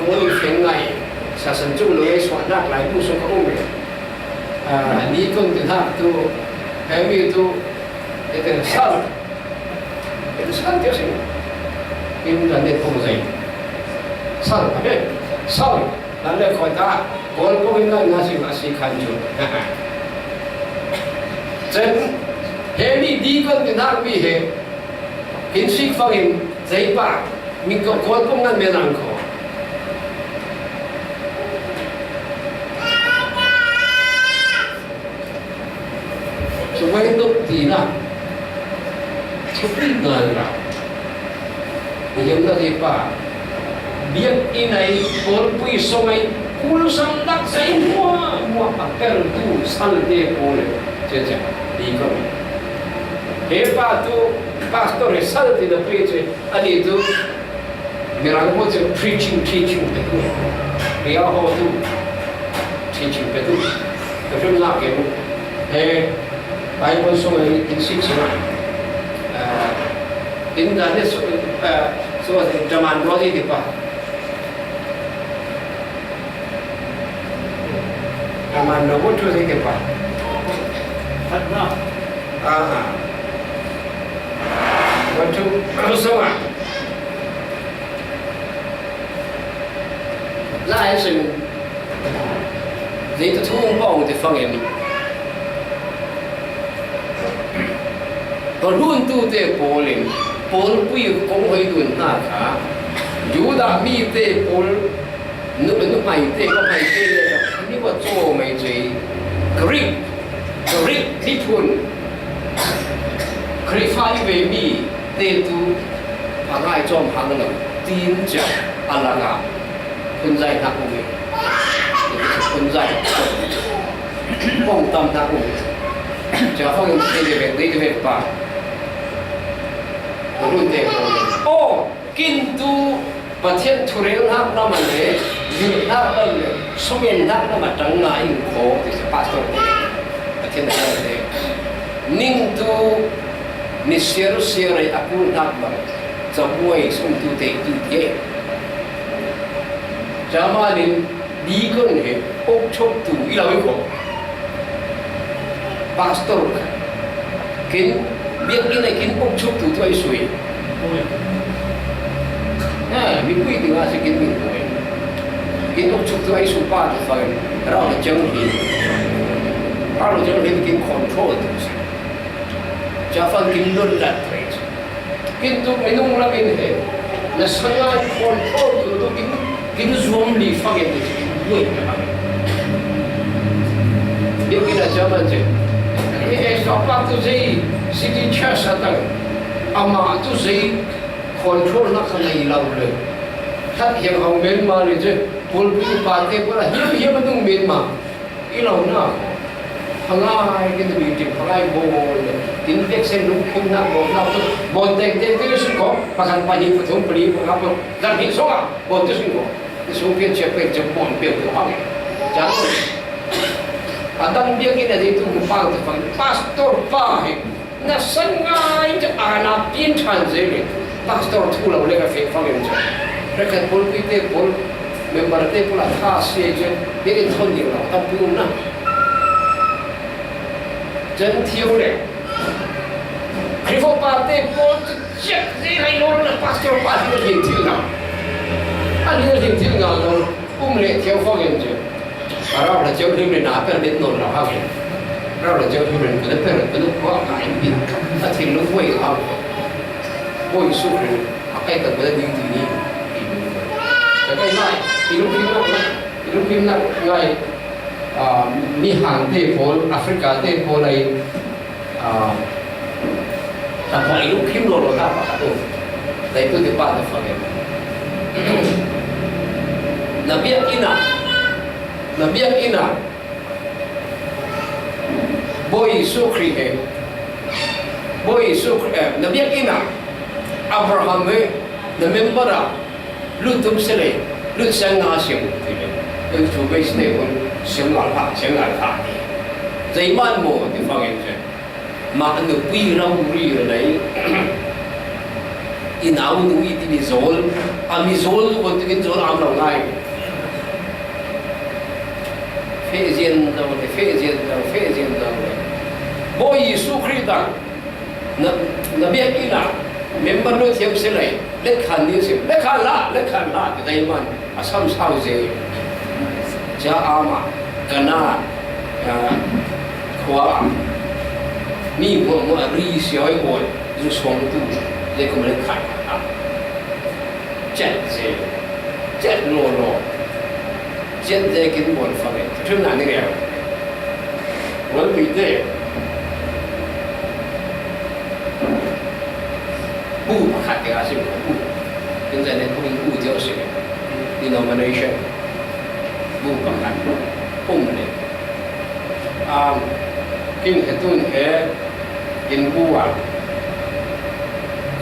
đi phiền ngày sa sân chung lối soạn đắc lại cũng sống không biết đi con tiền na tu em biết tu itu salah dia sih ini dan itu muzai salah salah dan dia kata kalau kau ingin ngasih kanju jadi hemi di kan benar bihe kinsik fangin zaipa minggu kalau kau ngan menang kau supaya itu tidak seperti nara, yang tadi pak, biar ini polpui sungai kulusan tak semua apel tu salde boleh, jadi di kami. Hebat tu pastor salde lepas itu, ada itu meramu tu preaching betul, dia tu teaching betul, tapi nak yang Bible sungai insik sungai. Ini dah so zaman dua ni apa? Zaman dua tu ni apa? Waktu semua. Lai sinh,你的土包的方言里。ก็รุ่นตู้เตะโปลินโปลปุยคงให้ดุนหน้าขาอยู่ดามีเตะโปลนึกไม่เตะก็ไม่เตะเลยอันนี้ว่าโจไม่ใจกริบที่ทุนคริฟ้าเวมีเตะตูพางไอจอมพังเลยตีนจับอัลลากาคนใจนักอุ้ยคนใจป้องตำนักอุ้ยจะฟังเตะเด็กเด็กป่ารุ่นเด็กโอ้กินดูประเทศทุเรศนักน้ำมันเลยยืนนักเลยสมัยนักน้ำมันจังไงอินโคที่จะปัสตัวประเทศนั้นเลยนิ่งดูนิเสียรู้เสียอะไรอากูนักมันจะป่วยสมดูเด็กดูเย่จะมาเรียนดีกันเหรออกชกดูอีเราอีกคนปัสตัวกินเบี้ยกินไอ้กินอกชุบตัวตัวไอ้สวยมีคุยถึงว่าจะกินมีตัวกินอกชุบตัวไอ้สุป้าตัวไฟเราจะจังหินกินคอนโทรลตัวสิจะฟังกินล้นลัดไปกินตัวไม่นุ่งละกินเหรอแล้วสัญญาณคอนโทรลตัวกินzoomลีฟังเองตัวกินด้วยนะครับเบี้ยกินอะไรมันจะSopak tu saya city church atang, ama tu saya control nak kena hilang le. Tak yang orang Myanmar ni je, polisi partai pula hilang betul Myanmar, hilang nak. Hangai kita bikin hangai bol, infeksi lukung nak bol tu, bol tek tu sungguh, pakai pagi betul beli apa, dan ni soa bol tu sungguh, sungguh cepet jempol pil tu hangai, jangan. Adang dia kita itu mumpang tu pastor fahim, na sengai je anak pincan je, pastor tu lah boleh kafir fahim je. Mereka pun kita pun member kita pula khas je, dia itu ni lah, tapi mana? Jangan tiup le. Kalau partai pun cek ni lain pastor fahim dia tiup lah. Ada dia tiup lah, le tiup fahim je. Kalau ada jauh lebih nak apa dia non lah hari. Kalau ada jauh lebih kita kuat kain bin. Tapi lu boleh apa? Boleh suruh apa yang kita boleh di sini. Jadi ilupin na ngay mi hang te pol Africa te pol ay tapos ilupin lo ta pa to dai to de pa de fa nabiyak ina boy sukri he nabiyak ina Abraham he na membera lutum sele lut sang nga siang tu tu base ne pun siang al ha zai man mo ti fa gen che ma anu pi rau ri lai inau nu i ti zol amizol ko ti zol am lo ngai fe zien da boy Yesu Krista na bia ina member no thiam se lai le khan ni se le khan la dai man asam sau je cha ama kana khwa mi mo ri sioi oi zu song tu le ko le khan jet lo jet de kin bon fa le thum na ni ya wal bi de不看这个是不，现在呢不就是 denomination 不看，不呢，今天都是因不啊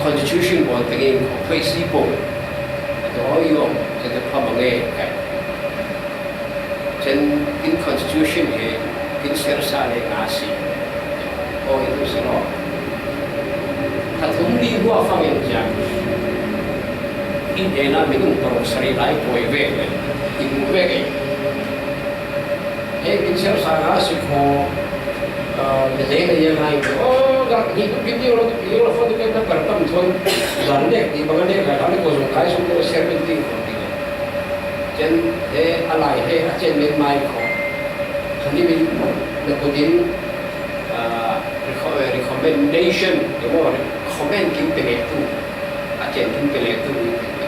constitution 我这个会西部，都用这个他们的真因 constitution 的因写下来那些，都是咯。ถ้าถึงรีว่าฟังอย่างจางอินเดียน่ะมีนุ่งตรงสรีระป่วยเวกเลยอินเวกเฮ้กินเช้าสายสิโคเด็กๆยังไงโอ้ก็นี่ก็กินเยอะฟังดูกันแบบตั้มทนดันเด็กที่บางเด็กก็ทำให้คนสงสัยสงสัยเสียเป็นที่คนที่เช่นอะไรเช่นเป็นไม้ของทันทีเป็นนักดินrecommendation หรือว่า comment กินเป็นตัวอาจารย์กินเป็นตัว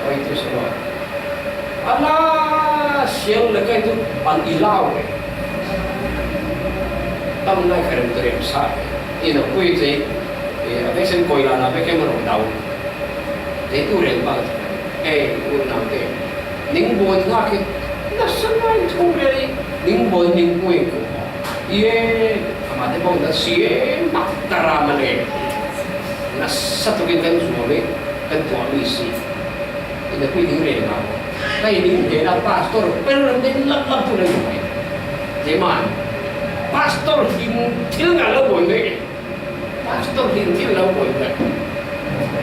เอาอีกตัวสมมติอะไรเสียงเลยก็ตัวปันอีลาวเลยตั้งได้แค่เรื่องเรียนสายอีน่ะคุยใจไม่ใช่คุยแล้วนะไม่แค่มันหลงดาวแต่ตัวเรียนบ้างตัวน้ำเต็มนิ่งบนง่ายน่าสนใจทุกเรื่องนิ่งบนนิ่งคุยกูAmate pun dah siap terama le, nas satu kita suami kan tuan misi, ini pun ini le nak, kai ini dia pastor, perlu lap tu le, zaman pastor hintil ngalah boleh, pastor hintil ngalah boleh,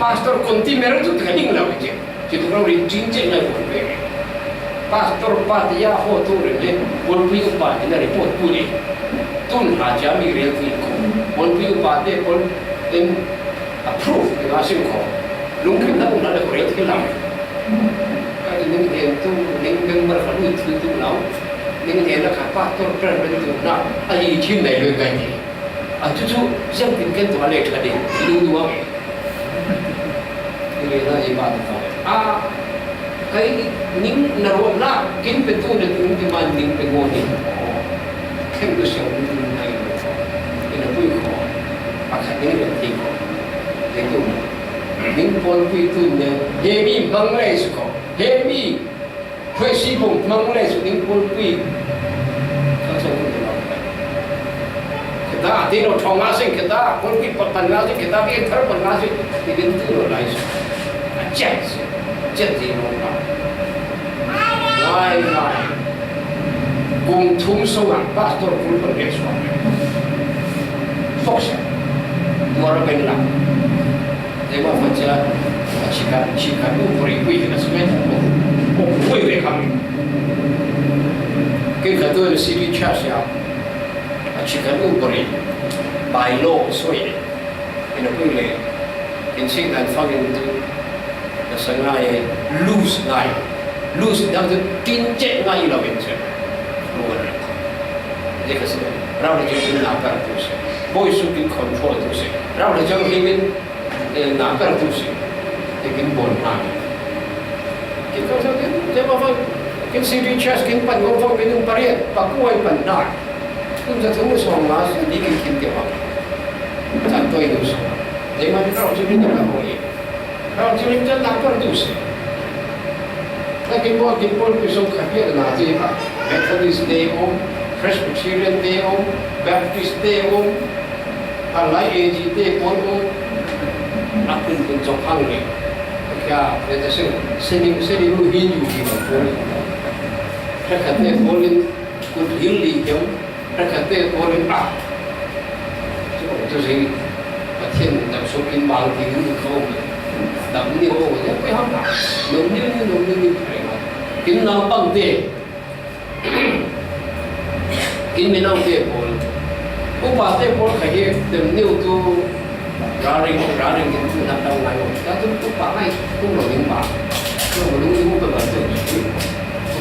pastor konti merah tu tengah ngalah je, jadi orang rinci ngalah boleh, pastor patia foto le, boleh upah ini report boleh. Tun raja mi real fi ko bon pi upate bon in approve ke asim ko lung kin na una le real ke lam ka ning hen tu ning member khalu tu lau ning hen na ka pa tor per ben tu na ai thin nei le kai ni chu jam tin ken to le thade lu du wa ni le na i ba ta kai ning na ro na kin pe tu de ning di man ning pe ngo ni thêm cái sự này thì nó vui khổ và khả năng được thì khổ thế tụng những con vui tu nhớ hệ mi mong lệ sự khổ hệ mi thuê sĩ bụng mong lệ sự những con vui các số cũng được kita tino thong asing kita con vui bật tần asing kita biết thở bật asing thì đến tu rồi lại chết gì nó lại cùng thung sâu ngàn pastor cũng còn biết sao Fox mua ra bên làng để mà phân chia chỉ cả đủ bồi quỳ là sao vậy một quỳ về không cái cái tôi là city church ya chỉ cả đủ bồi bài lô soi cái nó quỳ lệ cáiสิ่งนั้นฟังกันดูlà sang ngày lose đang tin chết ngay là bên trên Jadi kasi raw na jeng napar tu se, boy sukin control tu se, raw na jeng himin napar tu se, lekin bon na. Kita sahaja, jemaah cái city chest cái phần ngôn phong cái đường paria và cuối phần đại cũngจะถึงสองล้านนี่กินกินเดียวจัดตัวเองดูสิเดี๋ยวมันเราจะไม่ได้ละหอยเราจะไม่จะรับกันดูสิถ้ากินพวกไปส่งขับเยอะหนาจีบ Methodist Day Om Presbyterian Day Om Baptist Day Om อะไรDay Om นักเป็นจงพังเลยแค่แต่เส้นรู้หินอยู่ที่มันโผล่ถ้าขัดเนี่ยโผล่กุดหินลีเดียวถ้าขัดเนี่ยโผล่จะสิประเทศดับสุกินบางทีมันเข้าดับนี่โอ้ยไปห้องนมนี่กินน้ำปังเตะกินไม่น้ำเตะโผล่อุปาเตะโผล่ขยี้เต็มนิ้วตัวraring itu nak tahu lain. Tapi tu pakai tu belum pak. Tu belum berbantu.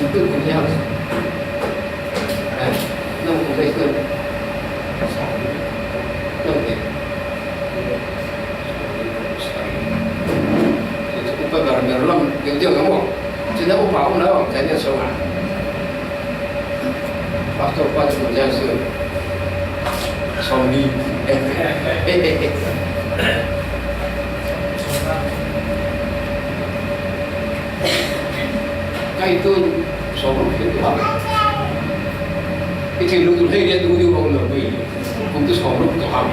Itu punya. Nam kita itu. Nam ni. Itu upah bermelam. Dia kamu. Jadi upah orang lain jangan semua. Pastor pastor jangan zombie. Cái tôi số một cái đó cái chuyện lúc tôi thấy đến tôi yêu cầu người vì cũng tôi số lúc tôi học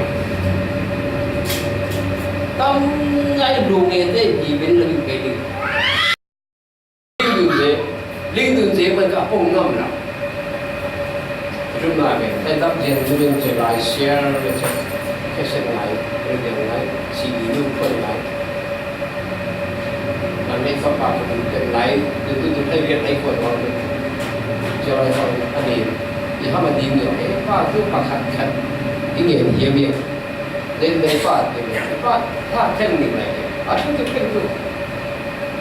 tâm ngay đủ nghe thế gì bên là những cái gì linh đường dễ mình cả không ngâm nào chúng ta về tay tập diện chúng mình sẽ lại share cái sự này cái điều này suy nghĩ luônคนไหนมันไม่เข้าปากมันเป็นไรtôi thấy việc này của nó cho nên anh đi thì họ mà đi nhiều cái pha thứ pha khăn cái nghề nhiều việc đến đây pha pha thêm người này chúng tôi thêm tôi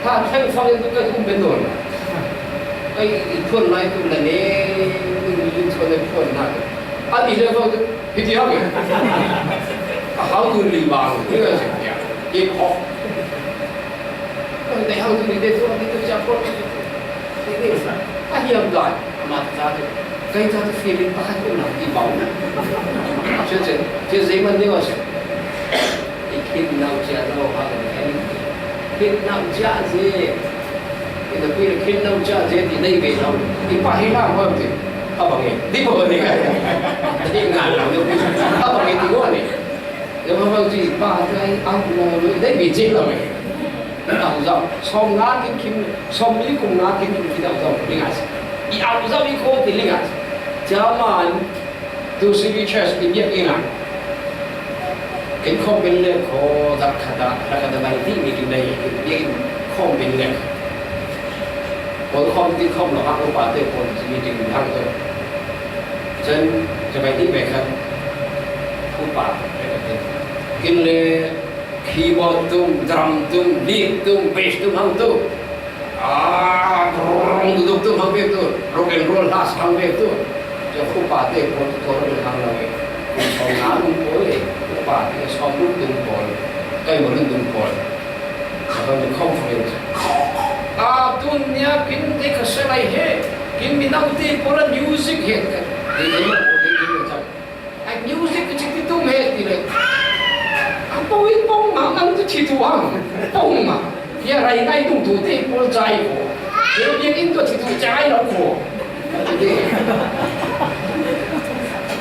pha thêm phong tôi cái cũng bên rồi cáiคนnày tôi là nèคนnàyคนnào anh đi lên phong thì gì khôngเขาคือรีบาวนี่ก็สิ่งอย่างยิ่งออกแต่เขาคือได้ตัวที่จะพูดนี่ถ้าเยี่ยมได้มาจากใครจะฟีลิ่งพักตัวหนักที่เบานะเชื่อใจมันนี่ว่าสิ่งที่คิดน้ำเจ้าเราหาอะไรคิดน้ำเจ้าเจ้ที่เราคิดน้ำเจ้าเจ้ที่ได้เวลาที่ป้าให้ร่างว่าที่เอาบางอย่างที่บอกนี่ไงที่งานเราเนี่ยเอาบางอย่างที่ว่านี่nếu mà bao gì ba cái ăn rồi đấy bị chết rồi đầu dòng xong ngã cái kim xong đi cùng ngã cái đầu dòng linh hạt đi ăn rau đi khô thì linh hạt chả mà tu sĩ đi chess thì biết như nào cái không bên lệ khó đặt khata này thì mình đây cái không bên lệ còn không thì không là ăn qua tới còn chỉ mình ăn thôi chânจะไปที่ไหนครับผู้ป่ากินเลยคีย์บอร์ดตุ้มดรัมตุ้มลีดตุ้มเบสตุ้มฮังตุ้มร้องตุ้มฮังเบสตุ้มโรแอนด์โรลลาสฮังเบสตุ้มจะคู่ป่าเตะบอลตัวเราฮังเราเองคุณสองหาลุงโป้เลยคู่ป่าที่ชอบลุกตุ้มบอลใกล้บอลตุ้มบอลแล้วก็จะคอนเฟอเรนซ์ตุ้มเนี่ยกินเด็กอะไรเฮ้กินมีน้ำเตะบอลมิวสิกเฮ้กันเดี๋ยวไอ้มิวสิกก็จะติดตุ้มเฮ้ที่เลยbông mà ăn tôi chỉ thu ăn bông mà kia này ngay đúng thủ thế bông trái của nếu như in tôi chỉ thu trái nó của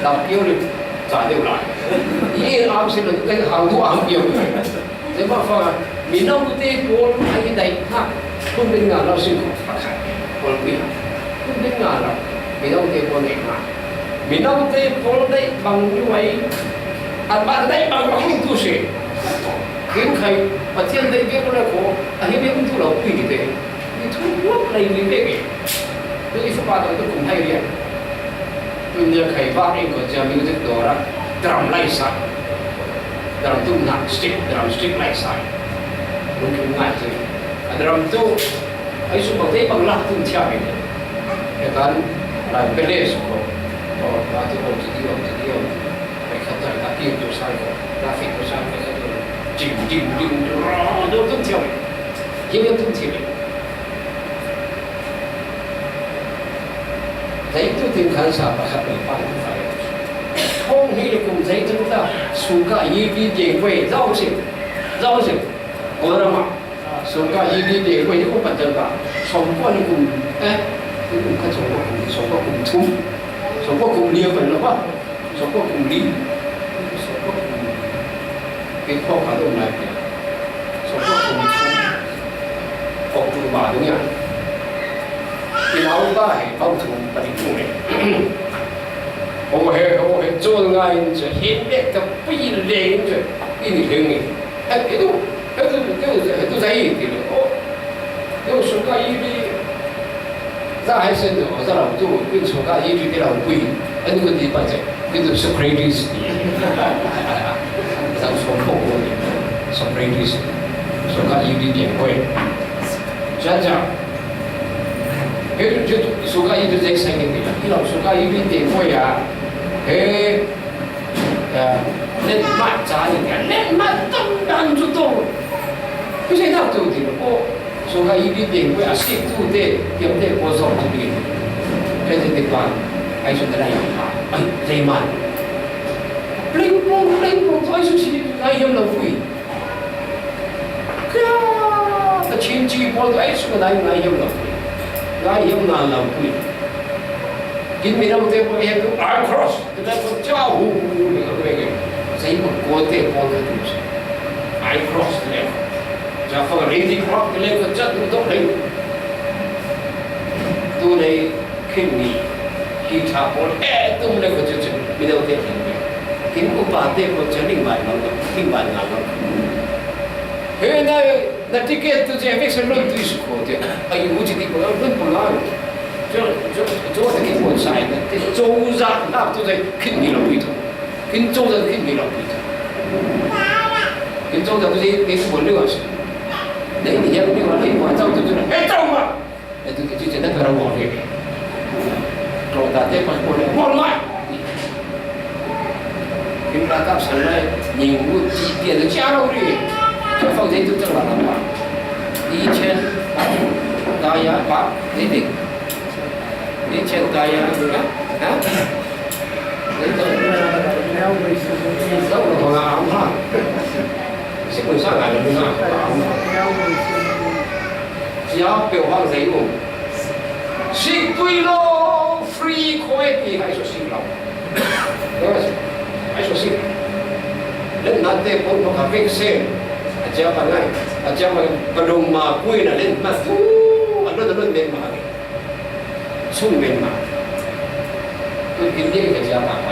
đọc yêu được trả đều lại ý làm xin được cái hàng thu ăn nhiều thế mà phải mình đâu thế bông hay đấy ha không biết ngàn nó xin phát khai còn biết không biết ngàn là mình đâu thế bông này mà mình đâu thế bông đấy bằng như vậy bạn đấy bằng không tu sửa kiếm khai và thiên đây biết là có anh biết tu là quỷ thế thì tu quốc này mình biết cái tôi số ba tôi cũng hay biết tôi nhớ khai phát anh có chơi music đó là drum light side drum tu nặng drum stick light side lúc chúng ngại rồi drum tu anh số bảo thế bằng lạc tu chơi cái kan là cái lệ số có và tôi cũng chỉ điều phải khắc phục các tiêu chuẩn sai của graphic của sai cái chỉnh đó tung theo nhưng tung theo lấy tu tin khán giả và khắp người phải không nghĩ là cùng thấy chúng ta số cả ý đi tiền quay rau xịt có đâu mà số cả ý đi tiền quay những cái vật cả sống qua đi cùng cái cùng các sống qua cùng chung sống qua cùng nhiều vậy là quá sống qua cùng đi sống qua cùng cái khó khăn đồng này sống qua cùng chung học trụ bà đúng không thì lão ta hay bao thủ bạch thủ này ô hè做ngay这现在的不一零这一零零哎都在一点哦有说个一的咱还是我咱老多跟说个一的老贵那个地方在那个 Socrates 咱说过的 Socrates 说个一的点会这样就说个一的在生意里你老说个一的点会啊lên mặt trái thì lên mặt đông đang chút đâu cái gì nào tôi thì cô số cái ý định của sĩ tu thế kiếm thế cô sống thì đi cái gì tình bạn ai cho cái này mà dây mặt linh mong thôi số gì ai hiểu là vui cái chuyện gì bỏ tôi số cái này ai hiểu là vui kinh mình đâu thế mà em cứ I cross cái này có cháu hú mình ở đây cái giấy một cô thế con cái gì I cross cái này cho phải ready cross cái này có chất cũng tốt đấy tôi đây khi mình khi thả con tôi đây có chất mình đâu thế kinh cũng bảo thế có chất linh bài nó thế này là ticket tôi sẽ phải xem luôn tôi sẽ có thế ai muốn chỉ đi có luôn có lại做这个比赛的，这周日那都在肯定了回头，跟周日肯定了回头，跟周日不是你是我6小时，你要你话你话走就做，哎走嘛，哎就真的个人话嘅，做大啲關過嚟，我來，跟大家上來，任務幾點就加入去，就放人就正了嘛，1000大家把你哋。你现在呀，啊？你都同阿啱啦，基本上係咁啦。只要表方死喎，食對咯 ，free 可以係說食咯，係說食。你嗱啲本土咖啡先，只要乜嘢，只要乜不弄嘛貴啦，你乜阿輪變嘛嘅。充電嘛，佢見啲嘅只百位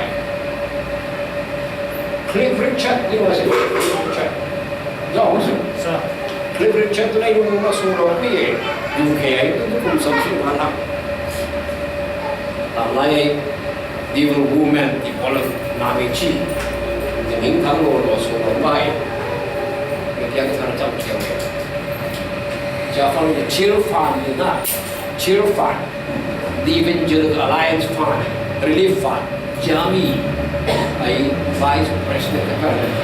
，click chat 呢個係 click chat，有好少。是啊 ，click chat 都係用乜數落啲嘢，尤其係都咁首先玩啦。但係 devil woman 啲可能拿未知，就影響我數落歪，你睇下佢執唔執嘅，就放啲chill fund 嘅啦 ，chill fund。The Evangelical Alliance Fund, Relief Fund, Jami, ay Vice President of Parliament.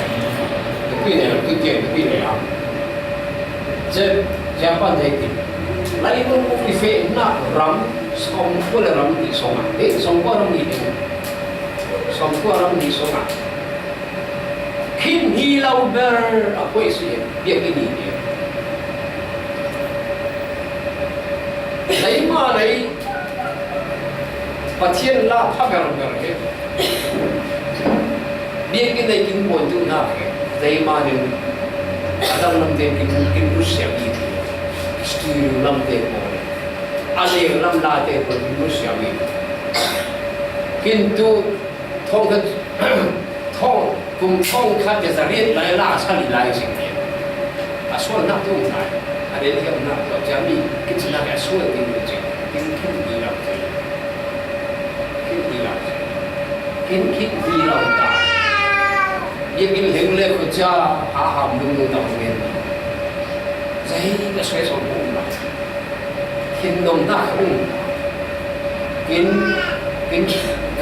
Cái này làm. Chứ Japan đây thì lấy một cái phê nát rắm, xong qua là rắm đi xong à, thế xong qua rắm đi xong qua rắm đi xong à. Khi hi lâu bơ ở quê sĩ biết cái gì vậy? Lấy mà lấy và thiên la tháp vào rồi cái biết cái này kinh buồn tu nào cái đây mà nên adam năm thế kinh bút xẻo gì stu năm thế rồi anh năm la thế rồi kinh bút xẻo gì kinh tu thông cái thông cùng thông khác cái giải liệt lại la sao lạiสิ่งนี้à xuân năm tu lại anh đến theo năm đó chả bị cái chuyện nào cái xuân kinh được chứ kinh gì làm thế kinh vì lòng ta những cái hình lệ của cha hạ hàm luôn đồng nguyên giấy cái xoay sống cũng là kinh đồng ta không kinh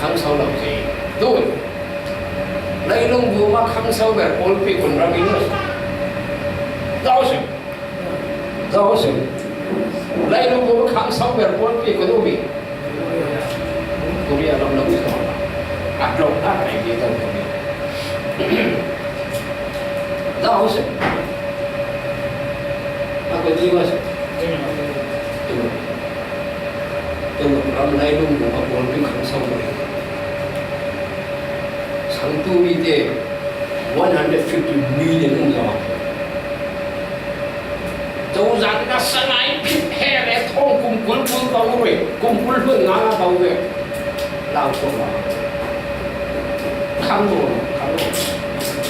kháng sâu lòng gì đúng lấy lông vừa mà kháng sâu về bốn bị quần ra mình rồi giáo sư lấy lông vừa kháng sâu về bốn bị quần đâu bị Korea long long is not. At long that I get on Korea. That was it. Ako di was. Tunggu ram lai lung ko ko pin kham sam mo. Sang tu bi te 150 million ng yaw. Châu rằng đã sang ai phít hè để thong cùng quân vào rồi, cùng quân ngã vào rồi. Lao xuống vào. Khăm rồi.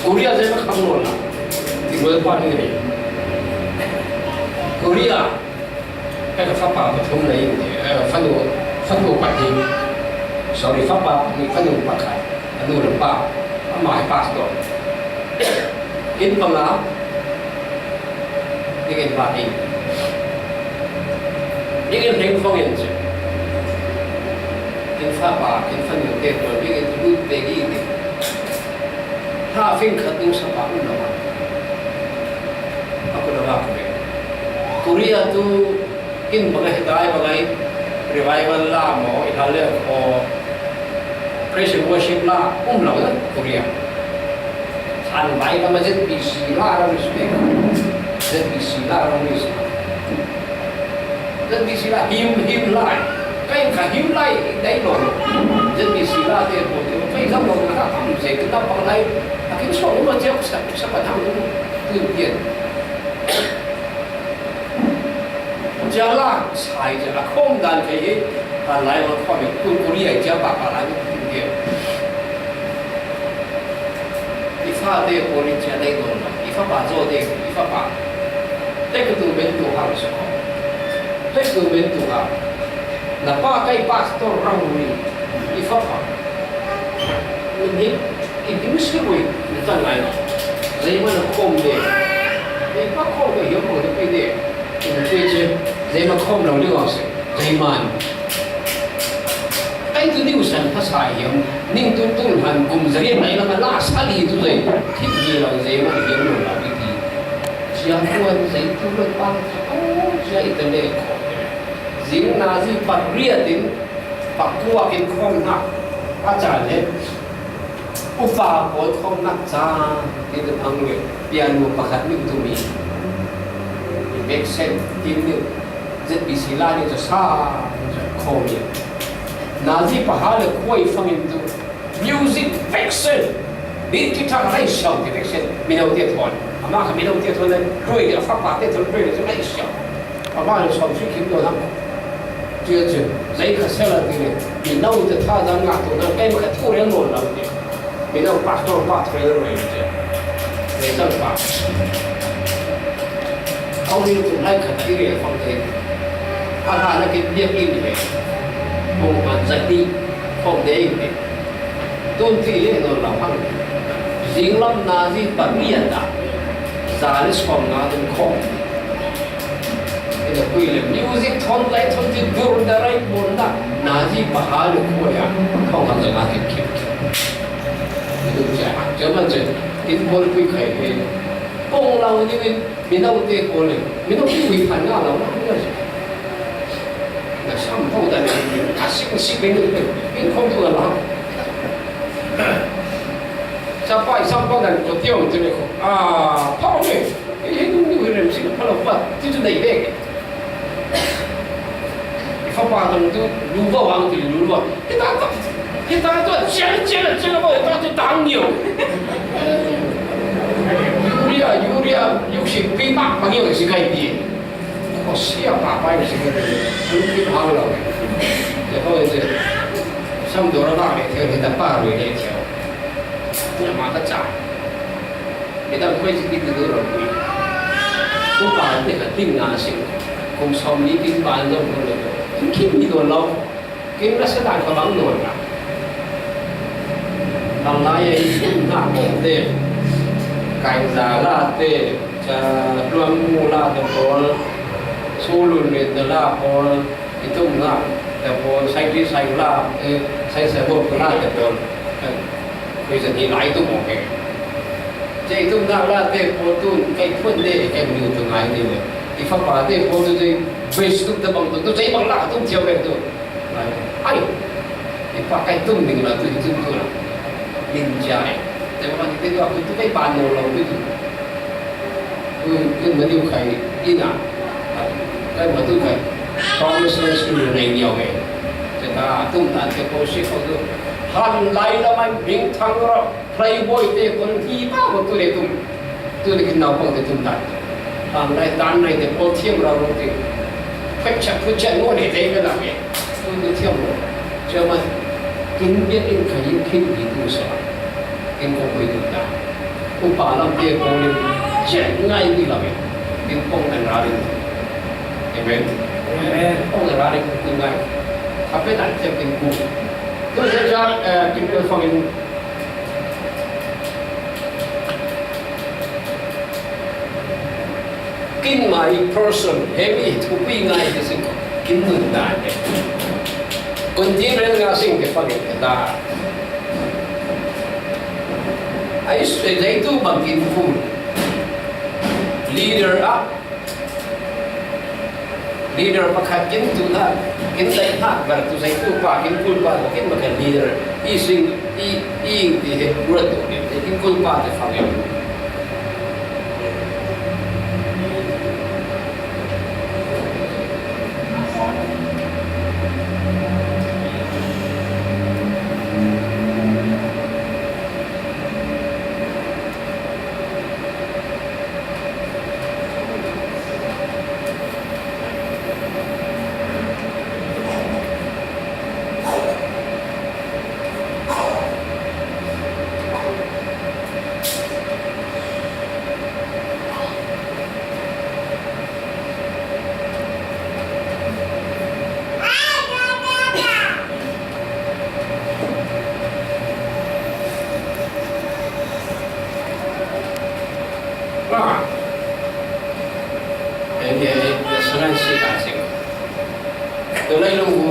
Korea sẽ khăm rồi là. Thì mới qua như này. Korea cái là pháp bảo thông này phân đồ bạc gì sau này pháp bảo thì phân đồ bạc khai phân đồ đồng bạc mãi passport in bằng lá cái bạc gì những cái thành phong hiện chứ cái pháp bảo cái phân đồ tiền rồi cái lưu về gì thì ha phim khát đúng sao bảo cũng đâu aku dah laku deh. Korea tu in bagai revival lah mo ihalle o praise and worship lah lau lah Korea. San bai lah masjid BC lah orang Islam. BC lah orang Islam. BC lah him lah. Kain kah him lah dai lo. BC lah dia pun kain kah lo nak ham saya kita pakai akhir soal macam siapa tahu tu dia. Jalan saya jalan kom dan kaya halai orang kom itu Korea jawab halai itu dia. Ifa dia boleh jalan itu, ifa bazo dia, ifa ba. Tapi tu bentuk harus sekolah. Tapi tu bentuk harus. Napa kai pastor orang ni, ifa ba. Ini mesti boleh kita lain. Zaman kom dia, ifa kom dia yang boleh dia. Ini tu dây mà không đầu đi vào sự dây màn cái thứ điều sản phát xài hiểm nhưng tôi hẳn cùng dây này là lá xa lì tôi dây thích gì là dây mà hiểm rồi là cái gì chỉ ăn quên dây tôi lên băng dây tên đề khó dính là gì bật ria đến bật qua cái không nặng phát trả lên u pha có không nặng ra cái được ăn người piano bạc hạt những tôi mình make sense tiếng nhiều ZCF lah ni tu sah komi. Nazi pahal koi fang itu music fiction. Di kita lai show di fiction minau dia tuan. Ama kami minau dia tuan ni koi dia apa dia tuan koi dia lai show. Ama ni show sih kita orang. Dia tu, saya kesal dia. Minau dia thah dan ngah tu dan kai makan tu yang nol lah dia. Minau pastor trailer dia. Dia tak pas. Kau ni tu lai kat diri fang dia. Ada nak dia ini, orang jadi orang dia ini, tuan tiada orang lawan. Jinglam Nazi panian dah, jadi seorang orang kau. Itu kuilah music thon lain thon di dur darai bunda Nazi pahal kau ya, kau kan jangan kikir. Itu jangan, jangan jangan. Itu boleh kui kai kai. Orang lawan ini minau dia boleh, minau dia kui panjang lawan ni. Sam tahu dah ni, asing bentuk ini kompu lah. Sampai dan kotiau tu ni ko. Tahu ni, ini tu ni orang mesti kalau buat, itu dah ibek. Apa tu lupa orang tu lupa. Kita tu jangan apa tu tangyo. Yuria, yusi pipa panggil si kai dia. Oh siapa apa yang segini? Mungkin hal lah. Lepas itu, sama orang nak kita paru dia tiaw. Yang mata cah. Kita bukan segitu orang pun. Bukan dia tinggal sih. Kau suami tinggal dong boleh. Mungkin itu lah. Kita sedang kebang dong lah. Lalai itu nak deh. Kain zala deh. Luang mula tempol. Sulun itu lah, or itu enggak, tapi saya lah, saya sebut lah, tapi kerja ni lain tu mungkin. Jadi itu enggak lah, tapi tu kayak pun deh, kayak ni tu lain ni. Ifak pada deh, tu base tu terbang tu saya bang lah, tu jauh itu. Ay, pakai tum dengan tu itu lah, linjai. Tapi orang kita tu aku tu kai pan orang tu, tu mesti kai ina, kai mesti kai promises tu yang dia kai. Kita tum tak terposik tu, han lain lah main bing thang orang playboy tu pun hiba tu le tu le kita nampak tu tum tak. Han lain dan lain tu pun tiap orang tu, pecah ngor ni tu kan lagi, tu tiap orang. Cuma kinh biết in khai in kinh bị tu sửa in có quay được ta ông bà làm việc con lên chạy ngay đi làm việc in ông này ra đi amen ông này ra đi cũng ngay apa nak cakap in ku tu saja kita faham kinh my person heavy to be ngay cái gì kinh người ta Continue ngasing ke pagi kita. Ay itu bangkin full. Leader up. Leader pakai tu lah. Kita hak berarti saya itu pakai full pa. Mungkin makan leader. Ising di berat tu. Jadi full pa tu faham.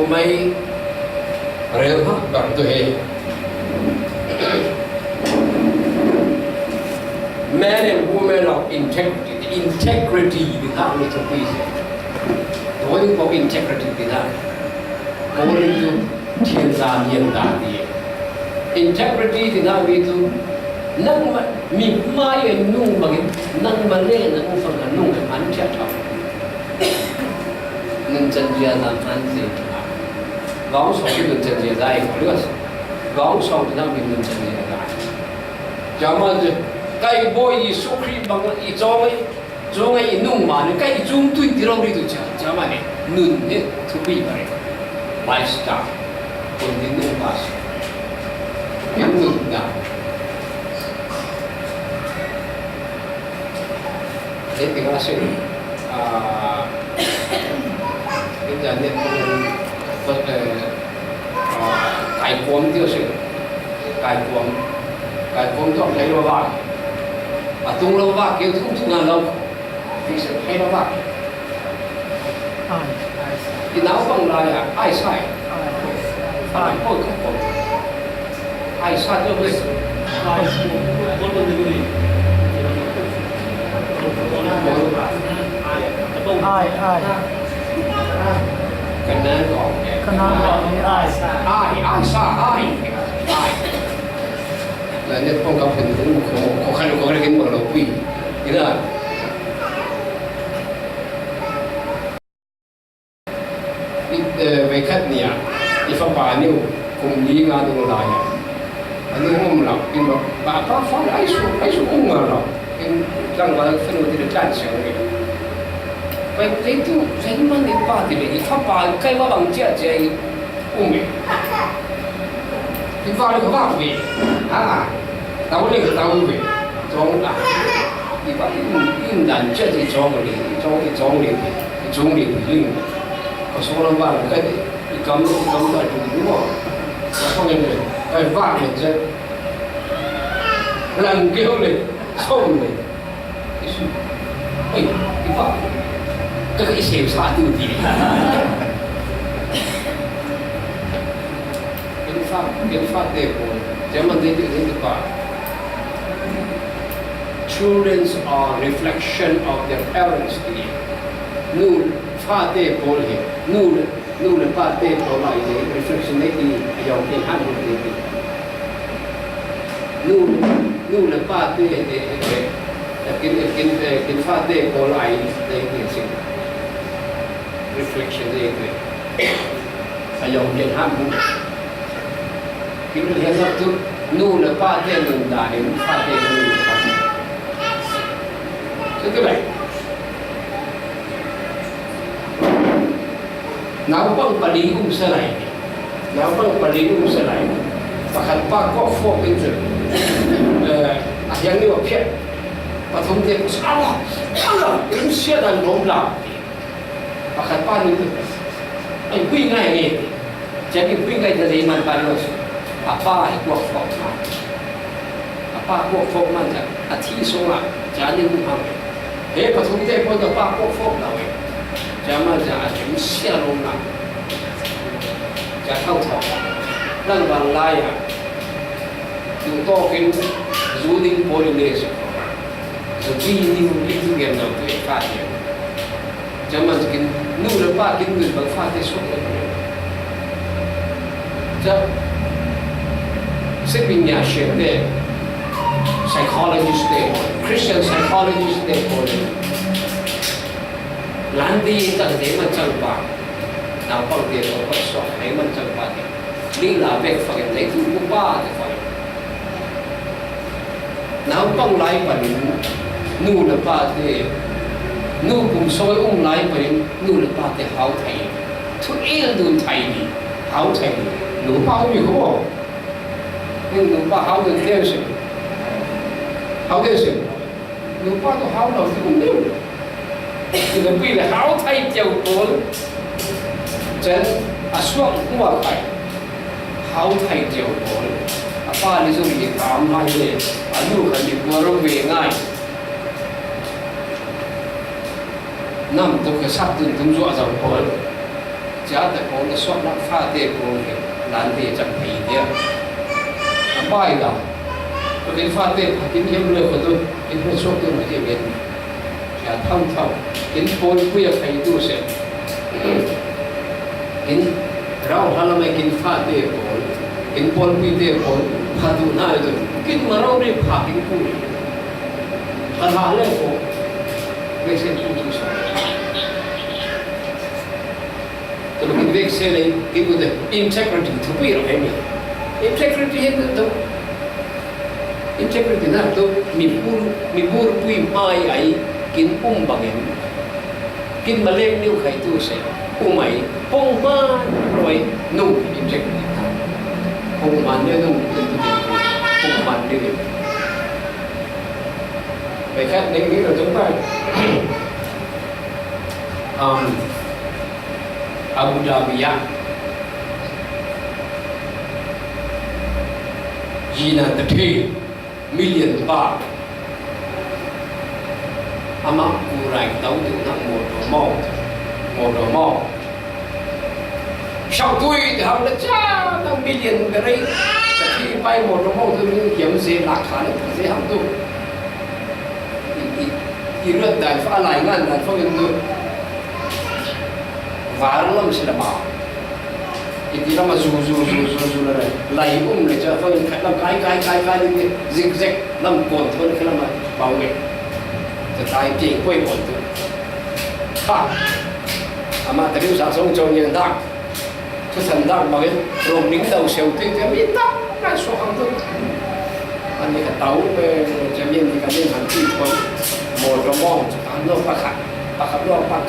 May Rev.Dr.Aung Man and woman of integrity without little peace. Going for integrity without going to thiên gia nhân đạo địa. Integrity without itu nang mi mai nung bagi nang male nang phần nung an cha thọ. Nung chân gia làm an gì. Góng sổ cái đường chân dìa dài của nước góng sổ thì đang bị đường chân dìa dài cho mà cái bôi gì số khi bằng cái cho ngay nung mà nó cái chung tuy đi đâu đi được cho mà này nung hết thu bị vậy lifestyle còn đi nung mà cái nung nào thế thì nó sẽ cái Zanniat cải cuống tiêu sự cải cuống chọn thấy nó vào và tung lâu vào kêu không tung là lâu thì sẽ thấy nó vào thì não bằng lại à ai sai phải thôi không có ai sai cho mình ai cáiนั้นก่อนai sai là nhất phong cách hình cũng khó khăn có cái bằng đầu quỷ thế là về khách nhà đi phá bà nhiêu cùng đi ngang đồ lại anh ấy không làm cái đó bà có phá ai số không mà làm cái rằng là phân được cái tràn sướng này vậy itu saya mana nipa tidak ifa pa kai wa bang chia chia umi ifa le ka wi tao le ka tao wi zong la ifa in dan chia ji zong li ling ko so la ba ka i kam da tu mo ko nge le kai va le je lan kêu le song le isu ai ifa cái xèo xả từ gì cái pháp đề của cho mình thấy được cái children are reflection of their parents nu pháp đề của hiện nu นู่นเลยป้าเต้ตัวไหลเลย reflection ได้ดียอมเป็นห้ามคนดีนู่นเลยป้าเต้กินฟ้าเต้ตัวไหลได้ดีสิ่ง reflection ได้ดียอมเป็นห้ามคนกินเรื่องนั้นทุกนู่นเลยป้าเต้หนึ่งได้ฟ้าเต้หนึ่งครับใช่ไหมNampang palingong salay. Nampang palingong salay. Pakalpa ko fok into. Yang ni wapya. Patong dia ko Allah. Yung siya dan romla. Pakalpa ni ay kui ngai ni. Jadi kui ngai dari man panos. Apa ko fok ma. Apa ko fok man ja. Ati songa. Jadi mu ham. Patong dia ko da pa ko fok na we. Jangan jangan cuma siaran lah, jangan tahu, dan balaya, itu kan zoning policy, jadi ini itu yang nak diikat. Jangan kan, nu lepas kan tu berfat esok lagi. Jadi, sebenarnya siapa psychologist deh, Christian psychologist deh boleh. Landi tak ada macam apa, nampak dia apa sok, macam apa dia. Ni lah baik fakir, itu bukan dia fakir. Nampak lain paling, nu lepas dia, nu pun soal lain paling, nu lepas dia hau Thai, tu tu Thai ni, hau Thai, nu hau ni kau, nu hau tu dia sih, hau dia sih, nu tu hau lah tu ni. Kita pilih hal Thai jauh pun, jadi asal kuat Thai, hal Thai jauh pun, apa ni so dia ramai le, alu kan dia baru bengai, nam tu kesat tu jauh jauh pun, jadi pun asal nak faham pun, nanti jadi dia, apa itu? Kalau faham, ini yang boleh betul, ini suatu macam ni. Tahu, ini pun punya itu sih. Ini raw halam ini faham pun, ini pun punya pun, hadu na itu. Ini marau ni faham pun. Hal pun, macam itu sih. Kalau kita biasa ni, kita ada integrity tu punya ni. Integrity itu, integrity nak tu mibur punya mai ai. Kin bangin, kin maleng niu kai tu se, umai pong man roi nu injek ni ta, pong man dia nu pong man dia. Baiklah, niเราchúng ta Abu Dhabi ya, Jina terti million baht. Amak kurai tahu tu nak modal mau. Sau tôi thì họ đã cha đang million cái đấy, khi bay modal mau tôi mới kiếm gì lạc khá được gì không tu. Ý luật đại pha lại ngàn đại pha yên tu, vả lắm sẽ là bảo. Ý là mà dù là này, lại lại cho pha yên khách làm cái đi zig làm cồn thôi cái làm mà bảo vệ. Tại chuyện quay quẩn tu, mà tại sao sống trong những đảng, cho thành đảng mà cái lòng lính đầu xèo tuy thì biết tóc cái số hàng tu, anh ấy cái tàu về cho nên thì cái bên hàng chi thôi, một cái mong cho anh nó bắt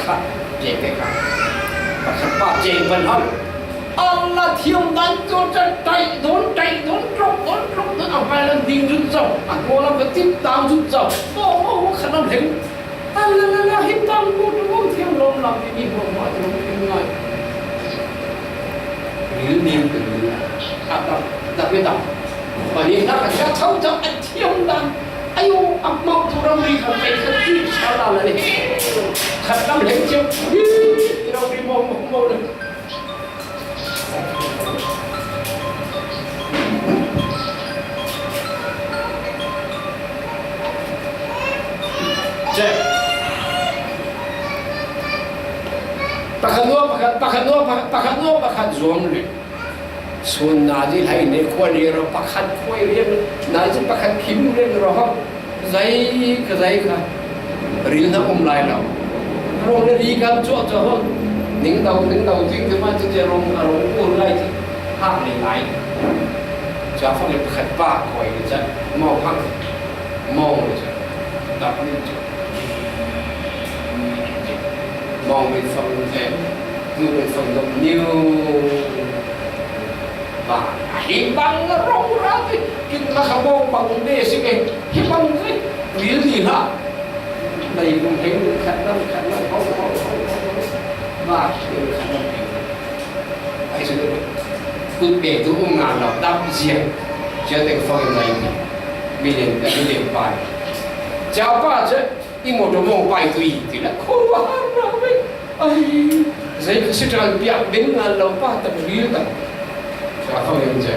khát, chuyện cái khác, bắt khát chuyện vẫn hơn. Allah thiêng đánh cho chạy đốn trong nó ở hai lần đi rút dầu, cô làm cái tiếp tao rút dầu, ô khả năng thế, là hết tao muốn thiêng lom làm cái gì mà mọi thứ cái người, lý niệm từ lý, đặc biệt đặc, bởi vì nó phải cho thấu cho anh thiêng đánh, ayo ông mong thu đông đi không phải khất đi sao là này, khất năm thế chứ, đi đâu đi mong được. Pakanua pakhat no pakhat zuam le sun na ji hai ne ko ni ro pakhat khoi re na ji pakhat khim re ro ha zai ka ril na lai lao rong le ri kam cho ho ning dau jing ke ma je rong ko lai ji ha le lai cha fa le pakhat pa khoi le cha mo phang mo le cha đập lên chỗ mong về phần thế như về phần đồng nhiều và hiện bằng nó rong ra thì kinh là không bao bằng đề sinh ấy hiện bằng cái lý gì hả đây cũng thấy khả năng không và điều khả năng ấy sẽ được quyết định tôi cũng ngàn là đáp diện cho đến phần này mình liền bài chào ba chứ đi một chỗ mong bài tùy thì là khô quá rồi ai giấy cái sự trang bị đến ngàn lâu ba tập riêng tập chào không em chứ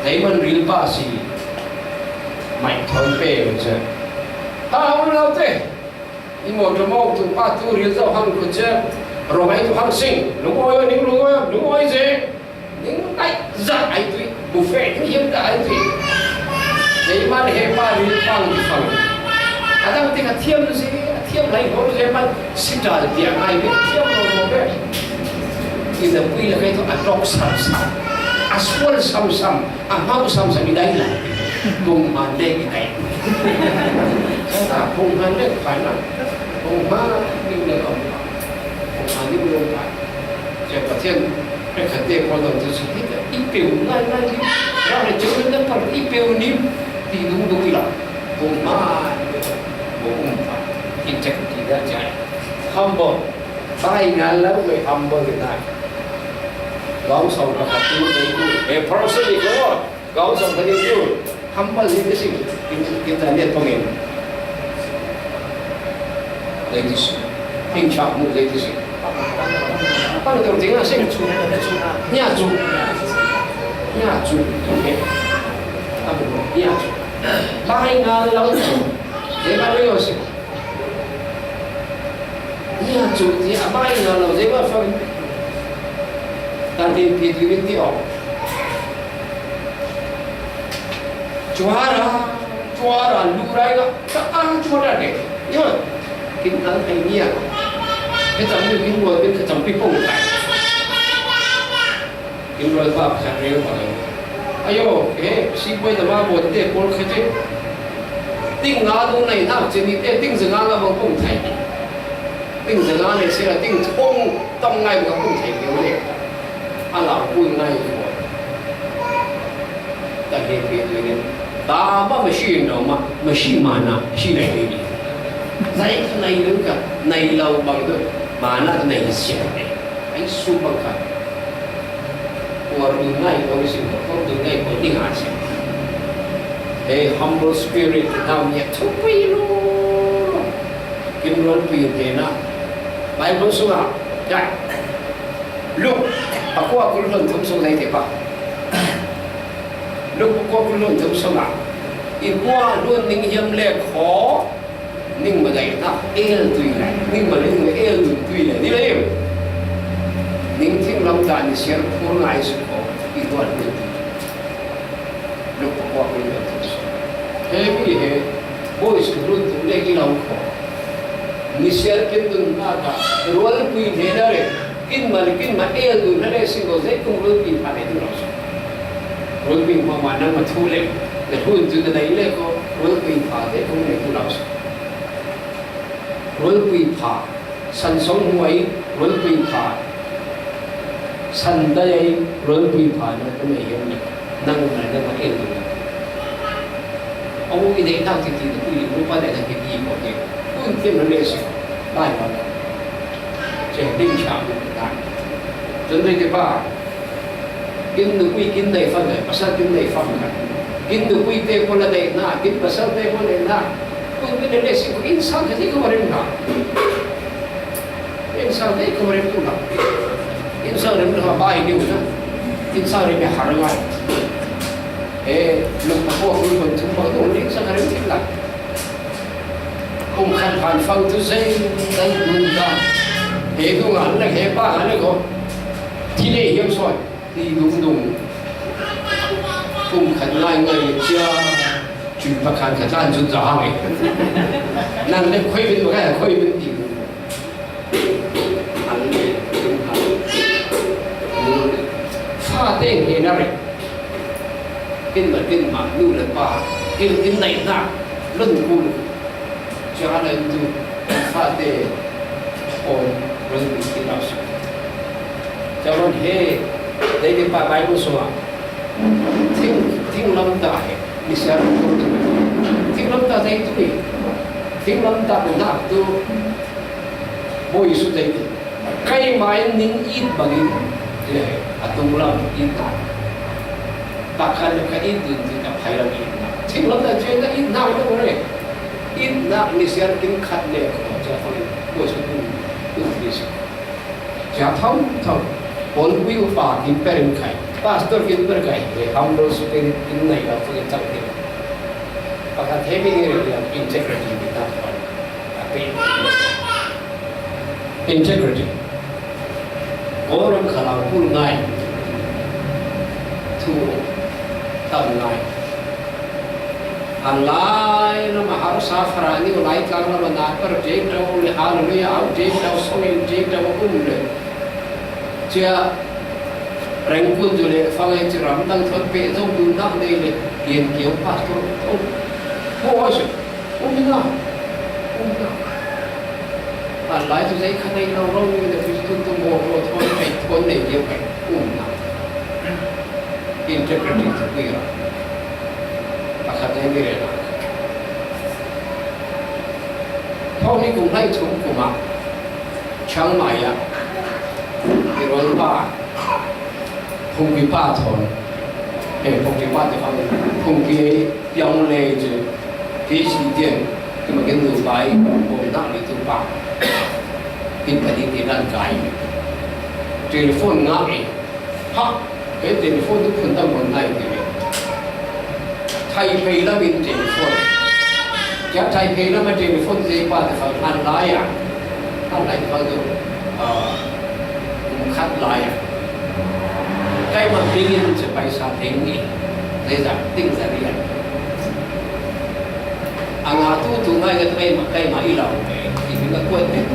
thấy mình riêng ba gì mạnh thôn bề chứ không lâu thế đi một chỗ mong tụi ba tụi riêng giàu hăng của chứ rồi mấy tụi hăng sinh đúng rồi gì những cái giải tùy buffet những hiếm đại tùy giấy mà để ba riêng bằng thì phần kadang tinggal tiam tu sini, tiam lain baru zaman sidar dia main tiam orang kita pilih itu adok sam-sam, aswal sam-sam, amau sam-sam di dalam, bung mandek kita. Bung mandek mana? Bung mana ni boleh apa? Bung mana ni boleh apa? Siapa tiang kerja kalau tu sini kita ipeu lain, orang jual dapat ipeu ni tidur dulu, bung mana? Integrity humble tay ngàn lắm người humble hiện nay gấu sầu là hạt tiêu đấy về process đi có gấu sầu phải tiêu humble gì cái gì kita lihat pengin lagi sih hình trạng một lagi sih apa itu artinya sih nyaju oke apa nyaju tay ngàn lắm thế mà bây giờ nhà chủ thì mai là lâu dễ mà phân ta đi phía dưới bên tiêu chua ra lù ra cái chua ra đấy nhưng mà kinh thắng hay nhia cái tấm như kinh rồi bên cái tấm bị bùng lại kinh rồi vào khăn rêu vào ayo cái xin bây giờ mà buồn để buồn cái gì tinh ngã đâu này nào chỉ đi tinh dừng ngã là bằng bùng thầy tinh dừng ngã này sẽ là tinh thông tâm ngay bằng bùng thầy kiểu này anh làm vui ngay rồi tại vì cái này ta mà machine đâu mà machine mà nào machine này đi dạy cái này nữa cả này lâu bằng được mà nó này sẽ anh su bằng cả của đường này có cái gì không đường này có tiếng Anh a humble spirit nam nhẹ thú vị luôn kim luân quyền thế nào bài vốn số nào đấy lúc qua cũng luận thông số này thì bao lúc qua cũng luận thông số nào in qua luôn ninh hiểm lệ khó ninh mà dạy ta tùy này ninh mà ninh mà tùy này đi đấy ninh thiên lâm ta thì sẽ không lại sự khó in qua luôn lúc qua cũng luận thông số thế vì thế bôi sự luôn tụng đây cái lòng khó nisir kintun apa rual kui nedare kin mà tu nade singo zai kum rual kin pa itu langsung rual kin ma mana ma thule le hun tu da ile ko rual kin pa de kum ne tu langsung rual kin pa san song huai rual kin pa san dai rual kin pa na tu ne yong nang na ma tu ông cái đấy tao thì tôi cũng qua đại thành cái gì của cái cũng thêm nó lên xuống đại mà trẻ đinh chạm đại cho nên cái ba kinh được quy kinh này phân này bác sĩ kinh này phân này kinh được quy tê con là đây na kinh bác sĩ tê con này na cũng cái đấy là sự insan cái gì cũng phải na insan đấy cũng phải tu na insan đấy nó bài điều na insan đấy phải hàng ngày lúc mà họ cũng còn chúng tôi ổn định sang cái đấy là không khăn phản phăng thứ dây dây đun ra hệ tôi ngắn là hệ ba ngắn là có ที่นี่ยังสวยที่ดุงกุ้งขันไล่เงยเจ้าจุดประคันขันด้านจุดจ่าไงนั่นเล็กค่อยเป็นตัวแค่ค่อยเป็นดีอันนี้เป็นหาฟ้าเต้งเห็นอะไรกินเหมือนกินหมาดูเลยป่ากินไหนหน้าลุ่นกูจะอะไรดูฟ้าเต้โอนรุ่นกินเราสิจะรุ่นเฮได้กินปลาใบมุสวาทิ้งลำตาเหมิเสียรุ่นทิ้งลำตาได้ทุกทิ้งลำตาเป็นหน้าตัวบ่อยสุดเลยใครมานิ่งอิดบางอินเลยอัตุลาอินนาปากกันก็อินดุนที่จะพายเราอินนาทิ้งลำตาเจนก็อินนาไม่ต้องเลยอินนามิเสียกินขัดเลยก็จะฟังบ่อยสุดดูดิสิจะทำคนวิวฟ้ากินเปริมไข่พาสตอร์กินเปริมไข่เลยทำโดยสุดที่กินไหนก็ฟังจังเลยปากกันเทมินี่เรื่องอินเทกริตี้ไม่ต้องฟังเป็นintegrity orang kalau pun ngai tu tak ngai alai nama harus safra ni ulai kalau nama nakar jek tahu ni hal ni au jek tahu songin jek tahu umle dia rengkun jule fangai ceram tang thot pe jong du nak ni le kian kiau pas tu oh asyik umina lại tôi thấy khả năng lâu lâu như là tôi mua rồi thôi phải thôi này nhiều phải nào integrity thật quý rồi và khả năng như thế nào thôi này cũng hay chúng của mà chẳng mày à thì rồi ba không bị ba thôi không bị ba thì không bị dòng lệ chứ phí chi tiền nhưng mà cái người phải ổn định để tôi ba in tadi tidak kaya. Telefon ngai, ha, telefon tu pun tak mengenai dia. Taipei lah min telefon. Jap Taipei lah min telefon siapa tu online tu, kat layan. Kaya mendingin supaya saat ini, saya ting sarian. Angatu tu ngai kaya mai ilau, ini nak kuat ni.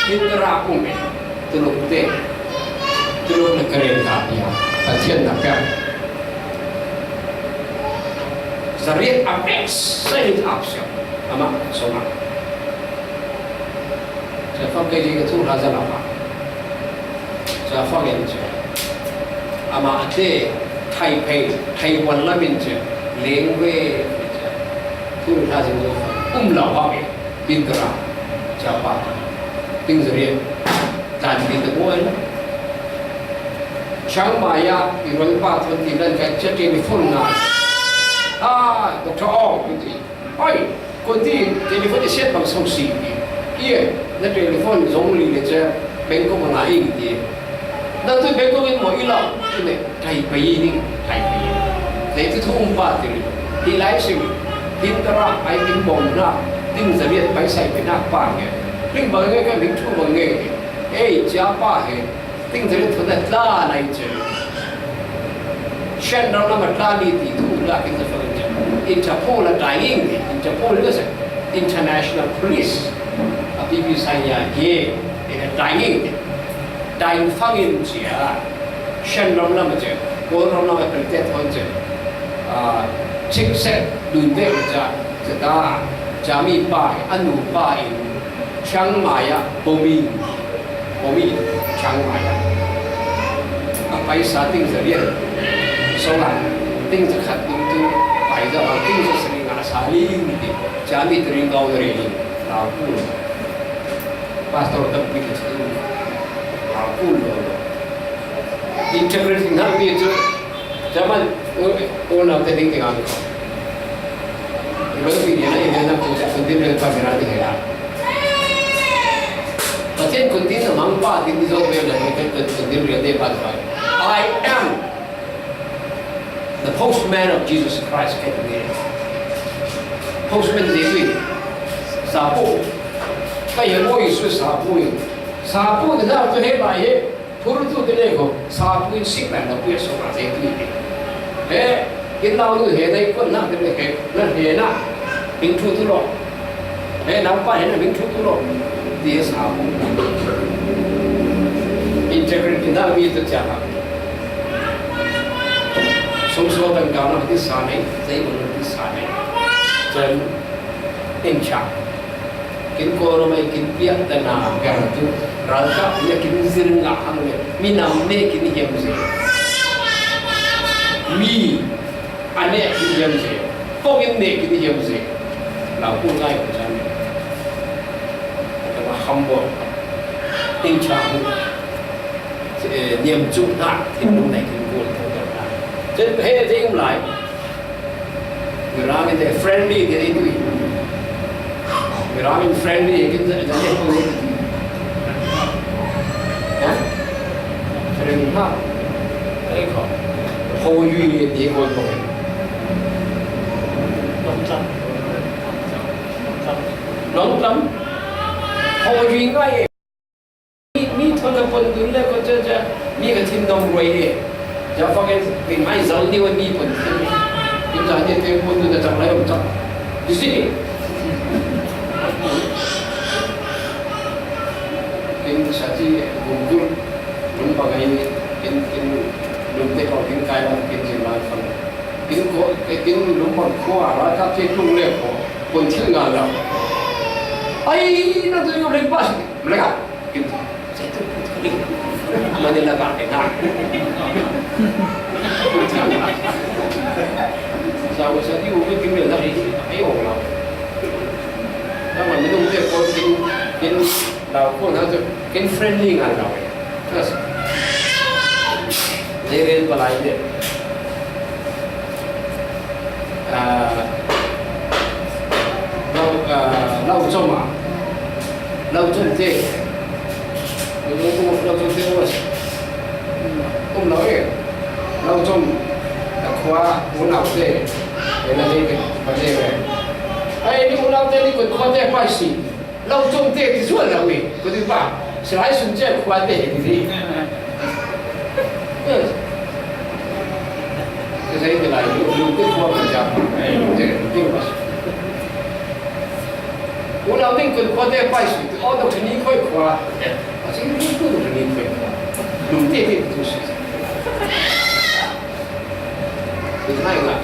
Intera umum, teluk negara kaya, pasien nakar. Zanniat apex, saya absen, ama sama. Saya pakai juga tu rasa apa? Saya pakai je. Ama ade Taipei, Taiwan lah minje, lengwe, tu rasa tu lau apa? Intera, siapa? Ting Zanniat dan kita buat. Chang Maya iron pa thon ti lan ka chat telefon na. Dr.Aung Mang. Oi, kon ti telefon di set bang song si. Ie, na telefon zong li le cha beng ko ma ing ti. Na tu beng ko mo ila ne Taipei ni Taipei. Thế tu thong pa ti. Ti lai sim. Tin tara ai tin bom na. Ting Zanniat bai sai pe na pa nge. Linh bằng cái mình thu bằng nghề, giá ba hệ, tinh thần thuần là la này chứ, xem đâu mà la đi thì thu là cái gì phải Interpol là đại英的 Interpol 那是 International Police， BBC 呀也那个大英的，大英方言者，xem đâu mà chứ，我đâu mà phải tiếp thôi chứ，chính sách đối với cái ta, cha mi ba, anh nu ba Chiang Mai bố mi Chiang Mai phải xác định Zanniat số là tính chất khát đúng tu phải ra bằng tính chất sinh ngã xa lý đi cha mi tự nhiên cao rồi là cool pastor tập bị cái thứ là cool rồi integrity nào bây giờ zaman orang tadi tengah ni baru dia nak nak kontin dengan kamera ni lah. Pasien kontin nama apa? Ini jauh lebih dari kontin dia dapat. I am the postman of Jesus Christ. Postman dia tu sapu. Kaya moi su sapu sapu de na to he ba ye puru tu de le ko sapu in sik la na pu so ma se tu ni he kin lao nu he dai ko na de le he na he na ping thu tu lo he na pa he na ping thu tu lo di sapu integrity na mi to cha ha so dan ga na ti sa nei zai ko ti sa nei chen in cha kin ko ro mai kin pia ta na ga tu ra ka ya kin zir nga hang le mi nam ne kin yem se mi ane kin yem se phong yem ne kin yem se la ku ngai ko chan ka ma humble in cha hu niệm chung na thì lúc này kin ko Jadi hei tengok mulai, orang itu friendly dia itu, orang itu friendly kita jadi apa itu, ya, sering tak, mereka, hoyu dia kau tu, long hoyu ingai, ni tuan pun dulu kau je, ni ketim dom raya. Jangan pakai pemain Zaldi wa ni pun. Kita hanya telefon tu dah tak lain tak. Di sini. Ini satu Google belum pakai ini. Belum tengok ini kaya mungkin jelas pun. Ini belum kuat. Rasa telefon lepo pun tinggal lah. Ay, nanti yang lepas mereka. Kita saya tu kali. Mana nak pakai nak? Sao sẽ yêu cái kinh nghiệm này ấy ổn lắm. Nhưng mà mình không thể có cái đầu của nó cái friendly ngàn đầu ấy. Đây là cái lại đấy. Lâu trong mà lâu trong thế. Mình không lâu trong thế rồi. Không nói lâu trong khóa muốn học thế để là gì cái vấn đề này ai đi muốn học thế đi còn khóa thế phải gì lâu trong thế thì suốt là gì có thứ ba sẽ lại xuống chơi khóa thế thì gì cái gì thì lại dùng cái khóa mình chậm để tiêu mà muốn học thế còn khóa thế phải gì thì ở đâu thì khóa khóa à chỉ cái đâu thì khóa dùng thế thì tu sĩ thứ hai là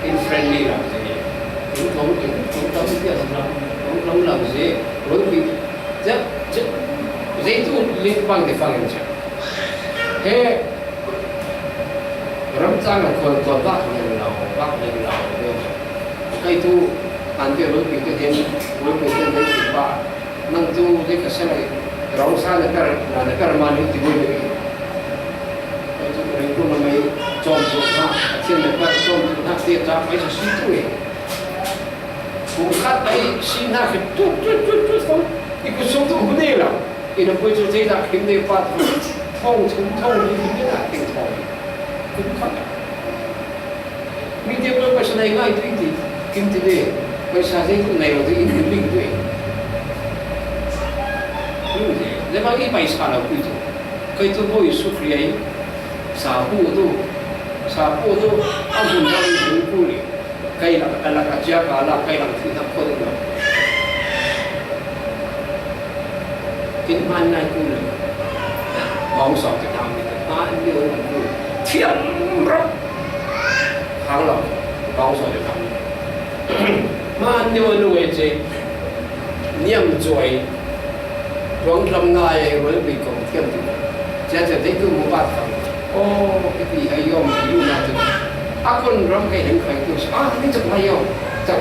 cái friendly là gì cũng không cái gì không làm gì rồi bị rất dễ tu liên quan đến phương diện thế rắm trang là còn bác lên lầu cái tu ăn tiêu rồi bị cái tiền đến ba năng tu cái cái này rong sa là cái mà nó thì vui được itu namanya contoh nak, akhir lepas contoh nak dia tak macam situ bukan tapi sina tu, ikut contoh gede lah. Ini pun cerita tak kita dapat thong ni kita nak thong, bukan. Ni dia pun pasal naik itu, kita dia pasal itu naik itu ini link tu. Dia bagi paisa lah itu, kau itu boleh sufriai. Sapu tu ampun kali berkuli, kaya nak kerja kalau kaya nak kita kau tu, kita mana kuli, bangsa kita ni, mana dia orang tu, tiap rap, kalau bangsa kita ni, mana dia orang tu niam joy, orang ramai orang berikut tiap tu, jadi itu mubat kan. Oh, cái gì hay không? Ví dụ nào thì con rong cái hình khởi tôi cái chặt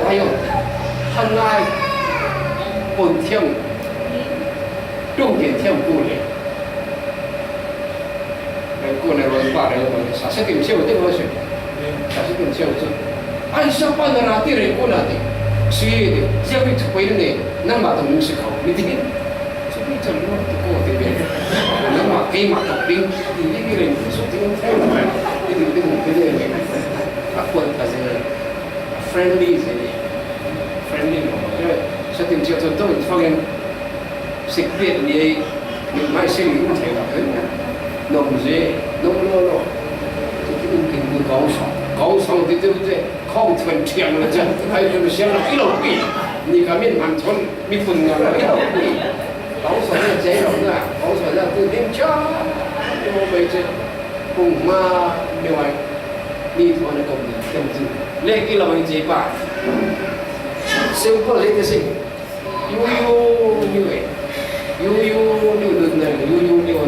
hay không? Hàng ngày ổn thiêm, trung tiền thiêm cô này, cô này rồi qua đây rồi, sao sẽ tìm siêu thế thôi chứ? Sao sẽ tìm siêu chứ? Ai sao bao giờ ra tiền cô nào thì suy đi, giờ bị chụp cái này, năm mà tụi mình sẽ không biết gì. Chẳng có cô thì biết nếu mà cái mặt học sinh thì những cái này số tiếng theo mà cái này các quân là gì friendly gì friendly mà cái sẽ tìm chiều tôi phát hiện 食別嘢，唔係食完提落去，弄嘢弄咯，經過講爽啲對不對？抗團強啦啫，係就想一路變，你個面蠻吞，咪混㗎啦，一路變，講爽嘅這樣啊，講爽咧都點จ้า我咪啫，cùng mà điều này đi thôi nó cùng cầm chữ lên cái lời gì bà siêu có lấy cái gì yu như vậy yu như được này yu như vậy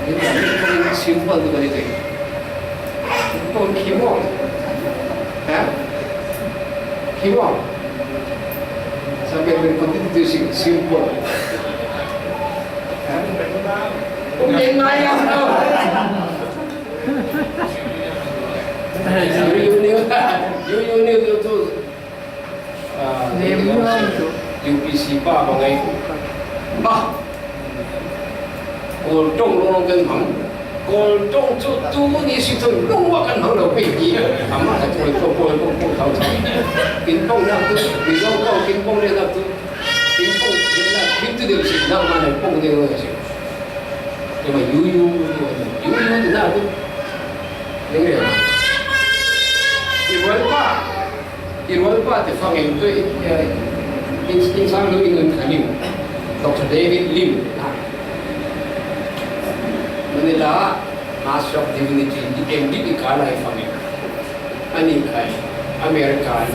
nhưng mà không siêu hơn được cái gì còn khí vọng hả khí vọng sao bây giờ mình còn tiếp tục siêu hơn cũng đến mai không đâu yêu tu UPC ba bằng ngày ba còn trong luôn cân bằng còn trong chỗ tu ni sĩ thôi không có cân bằng đâu bị gì à mà là thôi thấu kinh phong nào tu vì sao có kinh phong này là tu kinh phong là kinh tu điều gì nào mà này phong điều là gì nhưng mà yu thì nào tu những người Irwalpa thì phong hình tôi in sang lưu in khả Lim Dr. David Lim Manila Master of Divinity di MD di kala phong hình anh kai American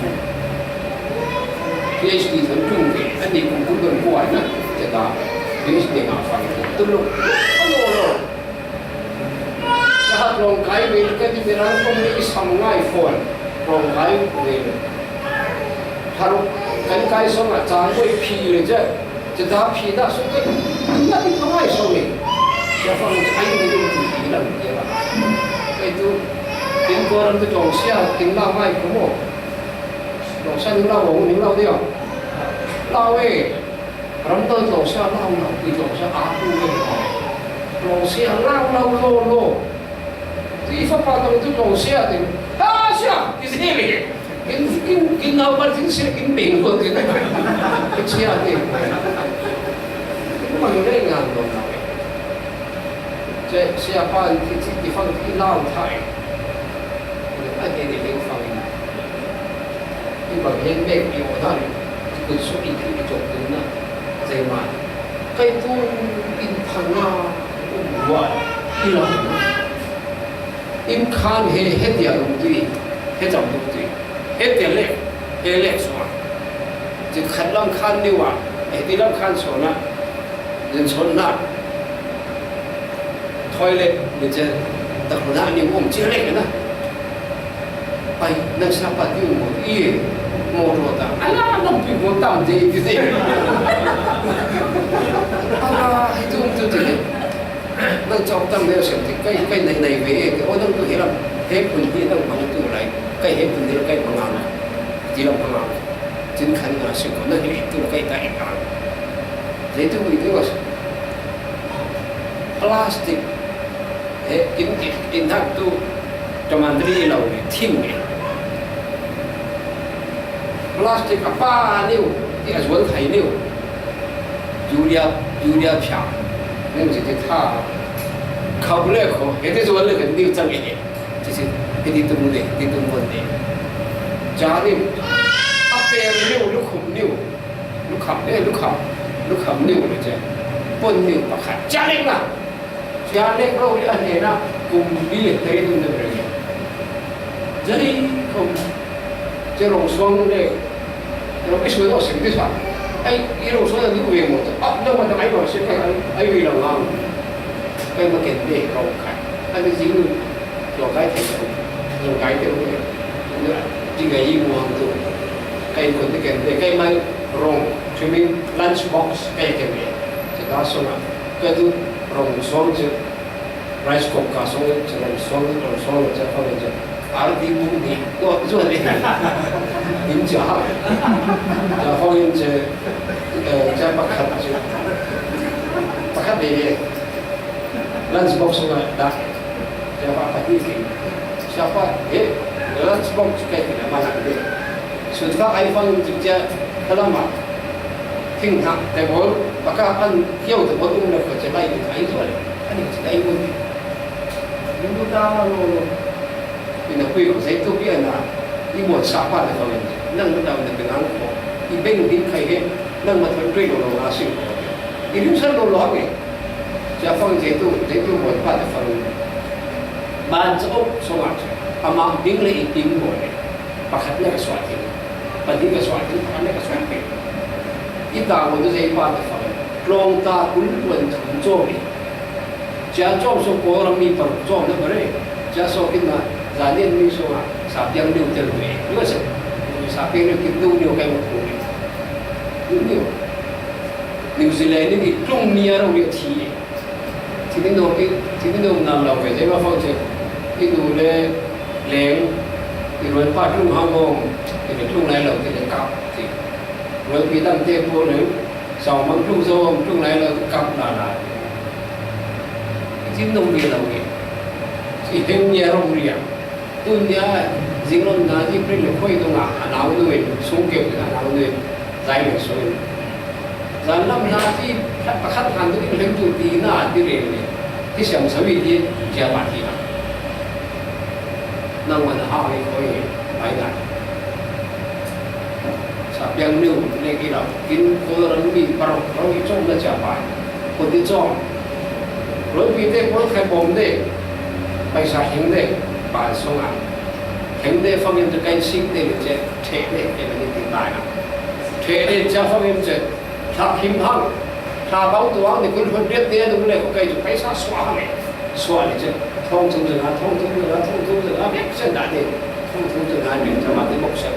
PhD thân trung về anh cũng gần qua nữa thì ta PhD ngã phong hình tôi lúc rồi lahat ng kaya may katibiran kung may isang iPhone ng kaya may harap kaya sa mga tang ko ipili dyan jada pida so kaya hindi ka may so may siya pang kaya may yung tigilan kaya ito tinkoran to jong siya tinglang ay kumo jong siya ninglaw diyo law eh ramdam jong siya law jong siya ako eh jong siya law lo一发发动就弄下的，啊下，你是那个，跟老板真是跟病过的，不下的，我有那样弄的，这下班地方一老太，那给你那个方面，你把人卖给我那里，就说一天一种人呐，这嘛，该都银行啊，我一老。in khan he dia dum tui he jam dum tui he te le so ji khat lam khan ni wa he ti lam khan so na jin son na toilet ni je ta ko na ni mom chi le na pai na sa pa ti mo i mo ro ta ala no pi mo tam je ti se ala he dum tu te nâng trong tâm này sẽ thì cái này về cái ô nâng tôi hiểu là hết phần kia nâng bằng tôi lại cái hết phần kia là cái bằng ngàn chỉ là bằng ngàn chính khăn là sự có nâng tôi là cái tại ngàn thế tôi nghĩ tôi là plastic thế in thác tôi trong anh đi lâu để thiên này plastic apa niu thì là vẫn thấy niu Julia phẳng nên chỉ thì tha khâu lệ khâu cái thế rồi là cái điều chẳng cái chỉ cái đi tung vấn đề giá đi áp bè liu lúc khom liu rồi chứ bún liu bạc hạt giá lên rồi đi ăn này na cùng đi thấy tung được rồi jadi không chỉ rong xuống đây rồi cái số đó sẽ đi sao ai irong so na di ko yung moto no man ay mo siya ay wilang lang kay magende raw ka ano sino yo kay te di ga yi mo to kay ko de kende kay may rong swimming lunch box kay kende sa kaso na kay tu rong song je rice cook ka song sa song sa pa je ardi mo ni ko zo ni in ja ja ho in je在北海就北海的 lunch box 嘛，打，在北海地区，下班lunch box 开的嘛那个，所以他iPhone 直接他那嘛，听他，แต่ผมประกาศอันเที่ยวแต่ผมต้องเลยก็จะไล่ไปไทยด้วยอันนี้จะได้บุญยิ่งดูตาเราเป็นนักวิ่งใส่ตัวเบี้ยนะยิ่งหมดสาบานเลยเขาเองนั่งมาดาวเป็นงานของอีเบ้งดิ้นใครเห็นนั่งมาทำด้วยเราอาศัยอีรุ่งเช้าเราล้อไงจะฟังใส่ตัวหมดป้าจะฟังบ้านจะอบสว่างอามาดิ้งเลยอีดิ้งหมดเลยประคับเนี่ยก็สวดทิ้งปฏิก็สวดทิ้งอันนี้ก็สวดทิ้งอีตา我就这一把的方long ta kun kun thum cho ni cha cho so ko ram mi par cho na bare cha so kin na Zanniat mi so sa piang liu tel we lo se sa piang liu kin du liu kai mo ko ni liu New Zealand ni tlung nia ro liu thi thi ni no nam la we je ma phong che ki du le leng ki ro pa tlung ha mong ki tlung lai lo ki le ka thi rồi khi tăng thêm vô nữa sau mang trung sâu trung này là cặp là chính nông nghiệp là gì chỉ thêm nhà nông nghiệp tôi nhớ riêng luôn là chỉ phải là quay đông nào người xuống kiểu là nào người giải được số giờ năm là chỉ khách hàng tôi lên chủ tí là cái gì cái sản phẩm gì thì giá bán thì là năng mà họ hay có gì phải là yang new ni kira kin ko ran bi parok ro i chong na cha pa ko ti chong ro bi te ko khai bom de pai sa hing de ba song a hing de phong yin de kai sing de le che the de ke ni ti ba na the de cha phong yin che tha him hang tha bao tu ang ni kun hon de de du le ko kai ju pai sa swa le swa le che thong chung de na thong chung de na thong chung de na be chen da de thong chung de na ni cha ma de mok sa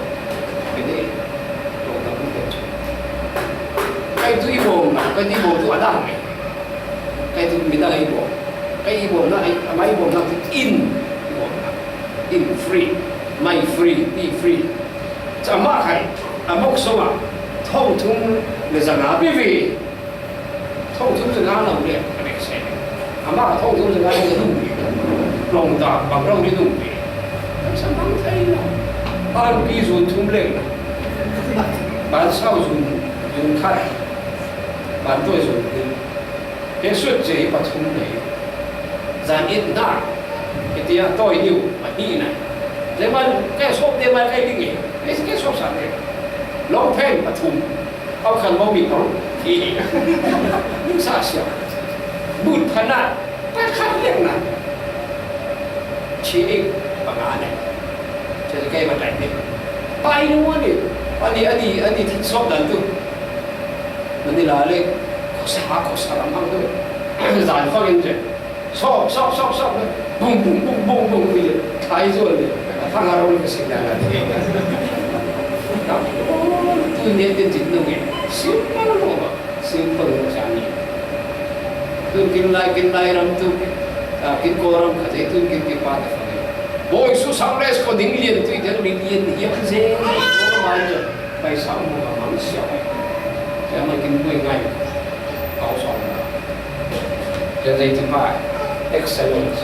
be de cái thứ bồn cái thứ bồn thứ đẳng cái thứ mình đang cái bồn nó máy bồn nó in free my free be free chả mà hay mốc số à thông thung là rằng à bởi vì thông thung rằng à là một cái này sẽ mà thông thung rằng à là đúng lòng ta bằng lòng đi đúng sao không thấy nào ban kỳ dùng thung lên ban sau dùng khai bạn tôi rồi cái suốt chế và thùng này Zanniat na cái tia tôi nhiều mà đi này thế mà cái số tiền mà cái gì cái số sản này long pen và thùngเอาขันบ่มีเขาที่นึกซาเสียบุญขนาดไปขันเรื่องนั้นชีเองประมาณนี้จะแก้มาได้เนี่ยไปนู่นนี่อันนี้ที่ชอบดันตุ้มันนี่ละเลยขอสารมั่งด้วยหลานฟังยังเจ็บชอบเลยบุ้งนี่ขายส่วนเลยฟังอารมณ์ก็เสียงดังอะไรครับตัวนี้เป็นจิตนึงไงซิมเปิลโลกซิมเปิลจานี่ตัวกินไล่รำตัวกินโกรำขัดใจตัวกินที่ปาดฟังโอ้ยสุสังเลสก็ดิ้งเลียนตัวเดียวเลียนยังเจ๊ก็มาจะไปสาวมัวมันเสียวจะมากินด้วยไงเอาสองจะได้ที่ป้า excellence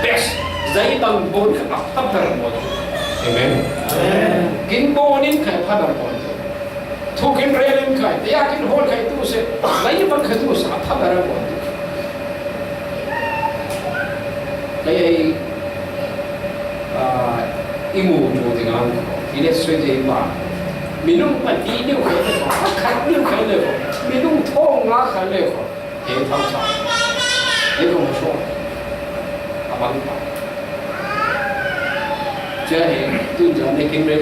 best ใจบางบนกับทับแบบบนเห็นไหมกินโบนินไข่พัดแบบบนทุกินเรลินไข่แต่อยากกินโหดไข่ตู้เสไหลบังไข่ตู้สาทับแบบบนไอ้อีหมูดูที่งานที่เล็กสวยใจบ้ามีนุ่งปัดดีนิ้วไข่เลยขัดนิ้วไข่เลยมีนุ่งท้องงาไข่เลยเห็นทั้งสองเห็นก็มาช่วยอาบังปะเจ้าเห็นตุ้งจานในกินเรื่อง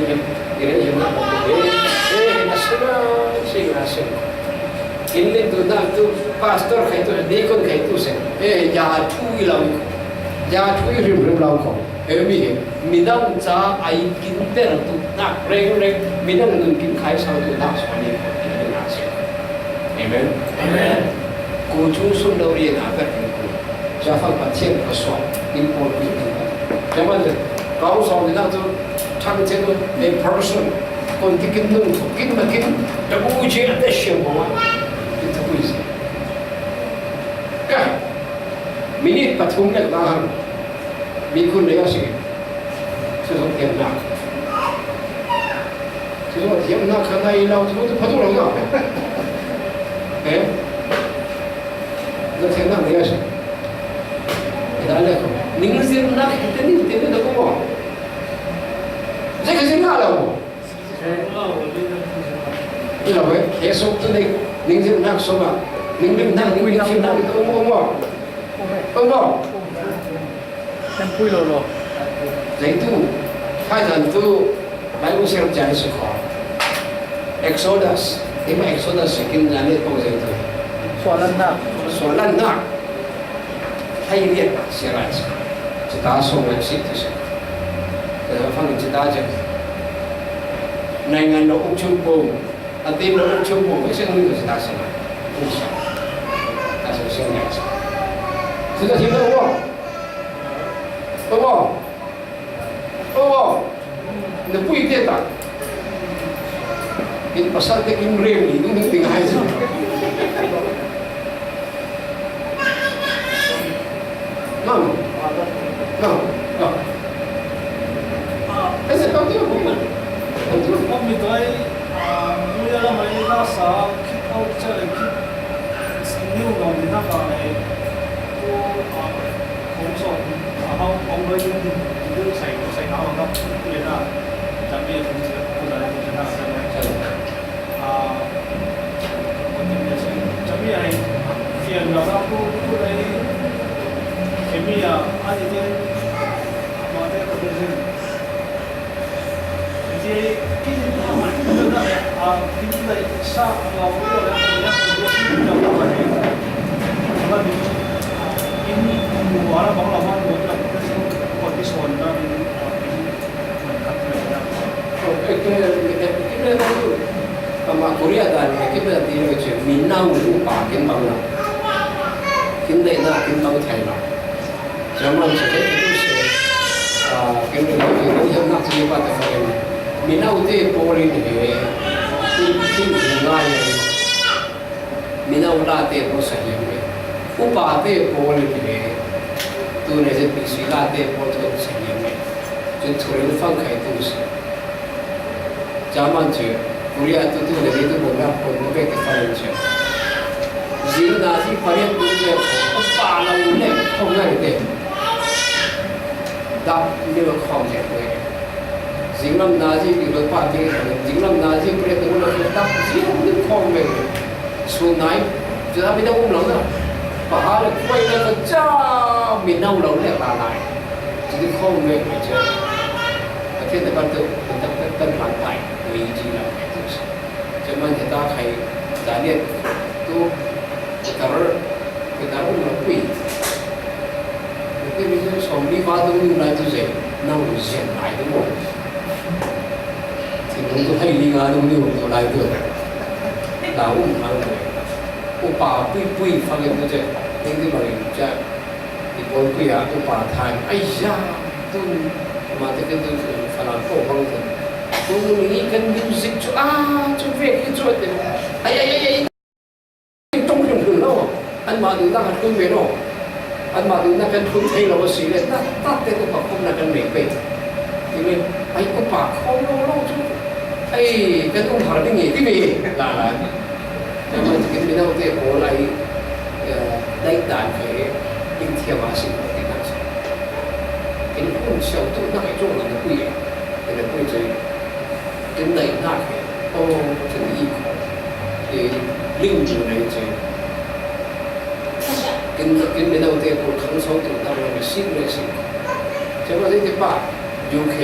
กินเรื่องนั้นน่าสนุกสิ่งน่าสนุกกินเรื่องตัวนั้นตัวพาสตอร์ใครตัวเด็กคนใครตัวเสียยาช่วยเรายาช่วยริมเราเขามีดังจ้าไอ้กินเตอร์ตุนักเร่งมีดังนึงกินขายสาวตุนักสวานีกินน่าเสียเอเมนกูจูสุนเราเรียนอะไรกันกูจะฟังปัจเจกก็สอนกินโปรตีนแต่ว่าเราสอนในนั้นตัวทั้งเจ้าใน person คนที่กินนุ่งกินมากินแต่กูเชื่อได้เชื่อผมว่ากินทุกสิ่งก็มินิปฐุมเล็กน้อยมีคุณเดียวสิสุดท้ายเทียมหนักสุดท้ายเทียมหนักข้างในเราทุกคนเราเนาะ哎，那天那没有什么，给他那个，您是那肯定得那个我，这个是哪了我？你老喂，别说这里，您是那说嘛，您是那你是那个我，我。Kan pui lo. Itu kaitan tu Bible share jai sukha. Exodus, ima Exodus sekin Zanniat pang itu. Soalan nak. Hai lihat siapa sih? Kita soal situ sih. Kita faham kita aja. Nengan lo ucapung, atim lo ucapung, itu yang kita sama. Usah. Kita sering aja. Sudah siapa orang? Oh, na pui dia tak. Ini pasal dia kimrem ni, ini tinggal aja. No. Ese kau tu apa? Om mitoi, mulia lah mereka sah keep out cari keep new nom ni nak kali tu konsol, ông với những xây nó bằng cấp như là chẳng biết cũng sẽ cũng là chúng ta sẽ còn những cái chẳng biết này phiền là sao cũng đấy cái mi à anh thì mà đây có cái gì thì cái gì đó cái này sao là cái là cái gì đó là cái gì ini orang bangla orang bukan kondisi orang Kita tu, sama Korea dan kita tidak macam Minang tu pakai bangla, kita nak kita Thailand. Zaman saya itu kita yang nak cerita tentang Minang tu boleh ni, ini ngai, Minang latih pun sahaja. Upate boleh ni, tu ni je bisilat pun tu sahaja ni, jadi thoril fang kai tu sih. Zaman tu, Korea tu lagi tu bukan pun bukan kefaham je. Zina si parian tu le, apa lalu le, kau ngai deh. Dah ni kau je tu. Zinglam nazi di lupa dia, zinglam nazi pun tu le, dah zinglam ni kau me. Sungai, jadi kita umlam lah. Bahar quay lên là cha miền Nam lâu lẹ bà lại chứ không về phải chơi ở trên tây ban tự chúng ta tân hoàn thành vì chỉ là cái thực sự cho nên người ta thấy giá điện tu người ta cũng là quỷ cái bây giờ sống đi qua tôi như này tôi dễ nào diện lại đúng không thì chúng tôi hay đi ngang đúng như tôi lại được là cũng mang rồi Upa pui fang itu je, ini mari je, di bawah kuya upa thai, ayah tu mati kan tu falan kau bang tu, tu ni kan music tu tu fake tu tu, ayah, trong trong tu lo, anh mà tu nak kun bero, anh mà tu nak kan kun thay lo sih le, tak tu pak kun nak kan make, ini ayah upa kau lo tu, kan tu harap ni, tibi, lah. Jadi kita bila kita mulai naik dan ke India masih kita sih. Ini pun siapa tu nak itu orang tu kuih, kita kuih jadi kita naik nak ke, jadi ikut, link tu naik jadi. Kita bila kita pun kansau tu tak boleh sih. Jadi kita UK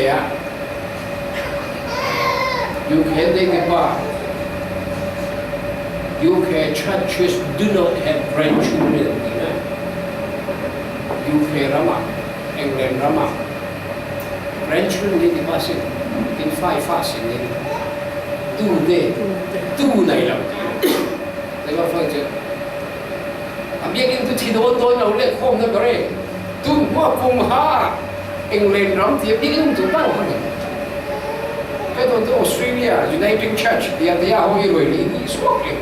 ni kita UK churches do not have grandchildren, you know. UK Rama, England Rama. Grandchildren ni masih in 5 fast ni. Tu này làm gì? Để mà phải chứ. Bây giờ tu chỉ đồ tôi nào lấy không được rồi. Tu mua cùng ha. England Ram thì bây giờ tu bao nhiêu? Cái đó tu Australia United Church dia hoi rồi ni suốt cái.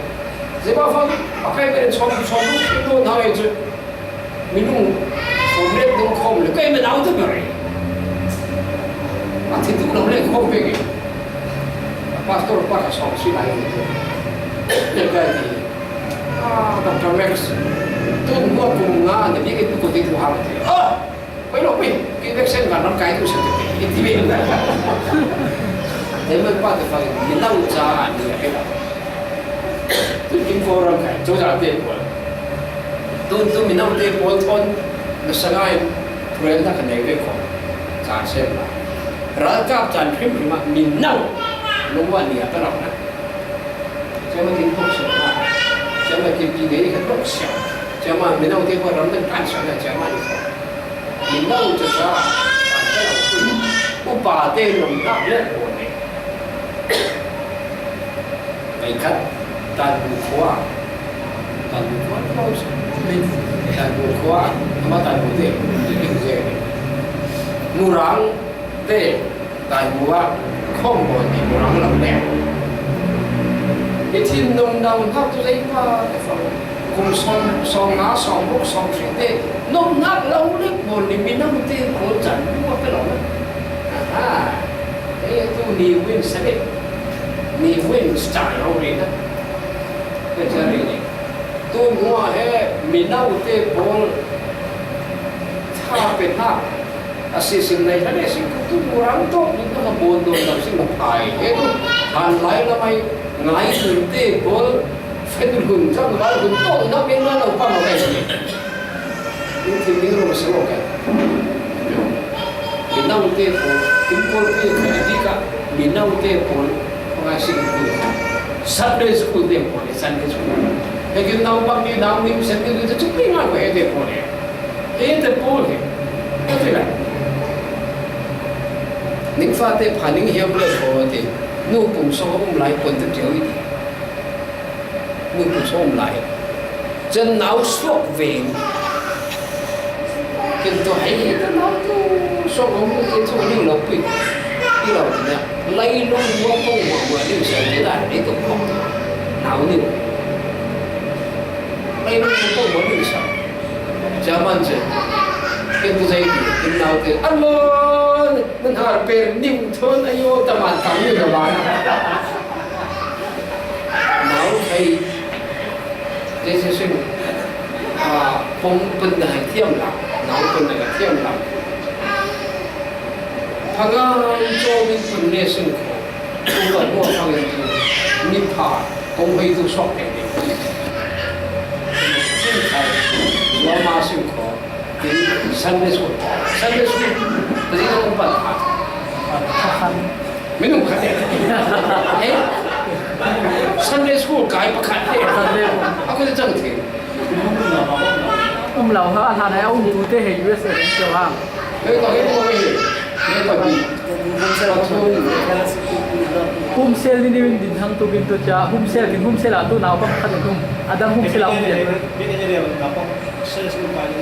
Sebab apa? Pakai benda sombong itu nak itu minum sombong itu kom le, kau menau tu beri. Mati tu nak le kom pergi. Pastor pakai sombong si lain itu. Jadi Dr. Max tuân mua cùng nga để biết cái cuộc tình của hàng thì quay lộ mình cái vaccine và nó cái tôi sẽ cái gì vậy thế mới qua được phần mình đâu ra như vậy là tôi kiếm cô rằng cái chỗ ra tiền của tôi mình đâu tiền của thôn nó sang ai rồi ta cần này về con trả xem là ra các trạm phim mà mình đâu lúc mà đi ở đâu nè cho mà kiếm không sợ mà cho mà kiếm gì đấy cái lúc sợ cho mà mình đâu tiền của nó mình ăn sợ là cho mà mình đâu cho ra cái đầu tư của bà tên lồng nắp lên của này cái cách tàn bù khoa đâu tàn bù khoa mà tàn bù tiền thì đừng dễ mù răng tê tàn bù không có gì mù răng làm đẹp cái thiên nông đồng tháp tôi thấy qua cùng song ngã song bốc song thủy tê nông nát lâu lít một thì mình nông tê khổ chẳng đúng không cái lòng đó thế tôi nhiều win sẽ biết nhiều win style rồi đó cái chơi này tôi mua hết mình nông tê bol tháp bên tháp assistant này thế sinh tôi mua rắn tốt nhưng nó là buồn đồ làm sinh một phải thế tôi hàng lái là mày ngái từ tê bol phải được gừng cho người ta gừng tốt nó bên nó đâu qua một cái gì nhưng thì mình không sẽ một cái mình nấu tê bol chúng tôi cứ cái gì cả mình nấu tê bol không ai sinh được Sunday school tê bol Sunday school cái cái nấu bằng đi nấu mình sẽ đi được chút mình ăn cái tê bol này cái tê bol này cái gì này những pha tê phản ứng hiếm lại có thì nô cùng số lại còn tiếp theo nô cùng số lại chân áo suốt về cái tôi hay cái nó số ông cái số đi lộc đi lộc nè lấy luôn mua công mà đi sợ thế là để tôi không nào đi lấy luôn mua công mà đi sợ cho mình chứ cái tôi thấy cái nào thì ăn luôn nên họ bên niệm thôn ai vô tầm ăn tắm như là bạn nấu hay đây sẽ sinh phong bên này thiêm lắm nấu bên này thiêm lắm thằng cho mình bên này sinh khổ tôi gọi mua thằng này niệm thà công hay tôi sọc này sinh khai lo mà sinh khổ thì Sunday school cái gì cũng bận mình không khát đấy Sunday school cái mà khát đấy aku tu chẳng thì lâu ha anh này ông tu thế hệ US ở châu Á cái có cái gì cái có gì home sale ni din hang tu bin tu cha home sale tu nào có khát không ada home sale ông vậy biết cái điều đó không sales của bạn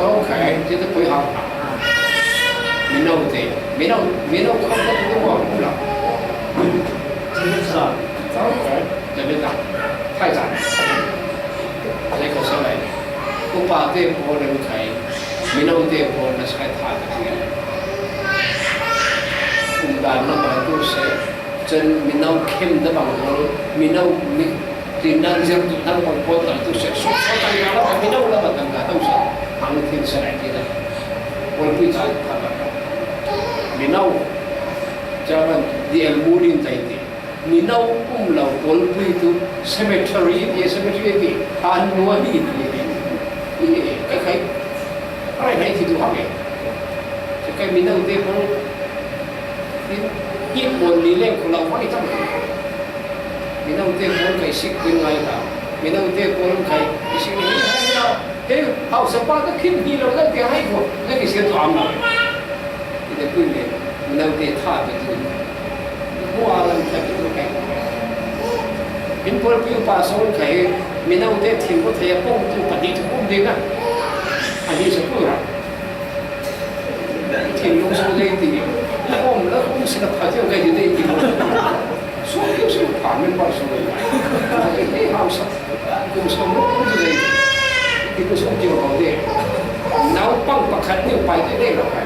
ok chứ tôi phối hợp mình đâu thì mình đâu không có cái bỏ cũng là chính xác ok để biết rằng thay rằng lấy cái số này cũng bảo tiền của mình cái mình đâu tiền của nó sẽ thay cái gì cũng đã nó bảo tôi sẽ chân mình đâu kiếm được bằng mình đâu mình thì đang riêng tụi đang còn quan trọng tôi sẽ xuất phát tay ra đó mình đâu là bằng cả đâu sẽ hàng thiên sẽ lại thế này quân quy trái thật là mình đâu cho nên đi mua đi tay thì mình đâu cũng là quân quy tu cemetery thì anh mua đi cái này thì tôi học đấy cái mình đâu thì cũng ít buồn đi lên củaเราphải trong mình đâu thì cũng cái sức bên ngoài cả mình đâu thì cũng cái sức này thế họ sẽ bắt cái kim gì rồi cái hay của cái sự thoáng rồi thì để quy định mình đâu thì thả cái thứ mua làm cái cái mình phải biết把手cái mình đâu thì thiếu có thể bông tu bản đi cũng đi cả anh đi sẽ cứ rồi thì lúc sau đây thì không nó cũng sẽ phải theo cái gì đây thì số kiểu sự phản ứng bao số cái hao sắc cùng sống nó cũng như vậy thì cái số kiểu có thể nấu băng bạc khăn nhiều bài thế này là phải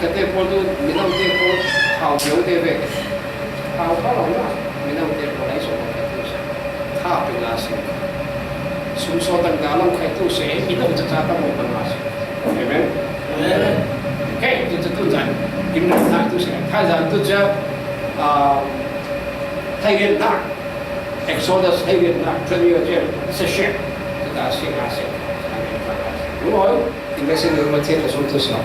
cái tế bố tôi mình đâu tế bố hào thiếu tế về hào có lòng là mình đâu tế bố lấy số một cái tôi sẽ 他เป็นอาเซียนสุนทรต่างๆเราใครตู้เสียอีต้องจะจ้าต้องเป็นอาเซียนเห็นไหมโอเคจะตู้จันกินอะไรตู้เสียถ้าจันตู้จะไทยเวียดนามExodus ไทยเวียดนามจนอยู่ที่เซเชียจะอาเซียนรู้ไหมอินเวสต์ในประเทศเราสุดที่สุด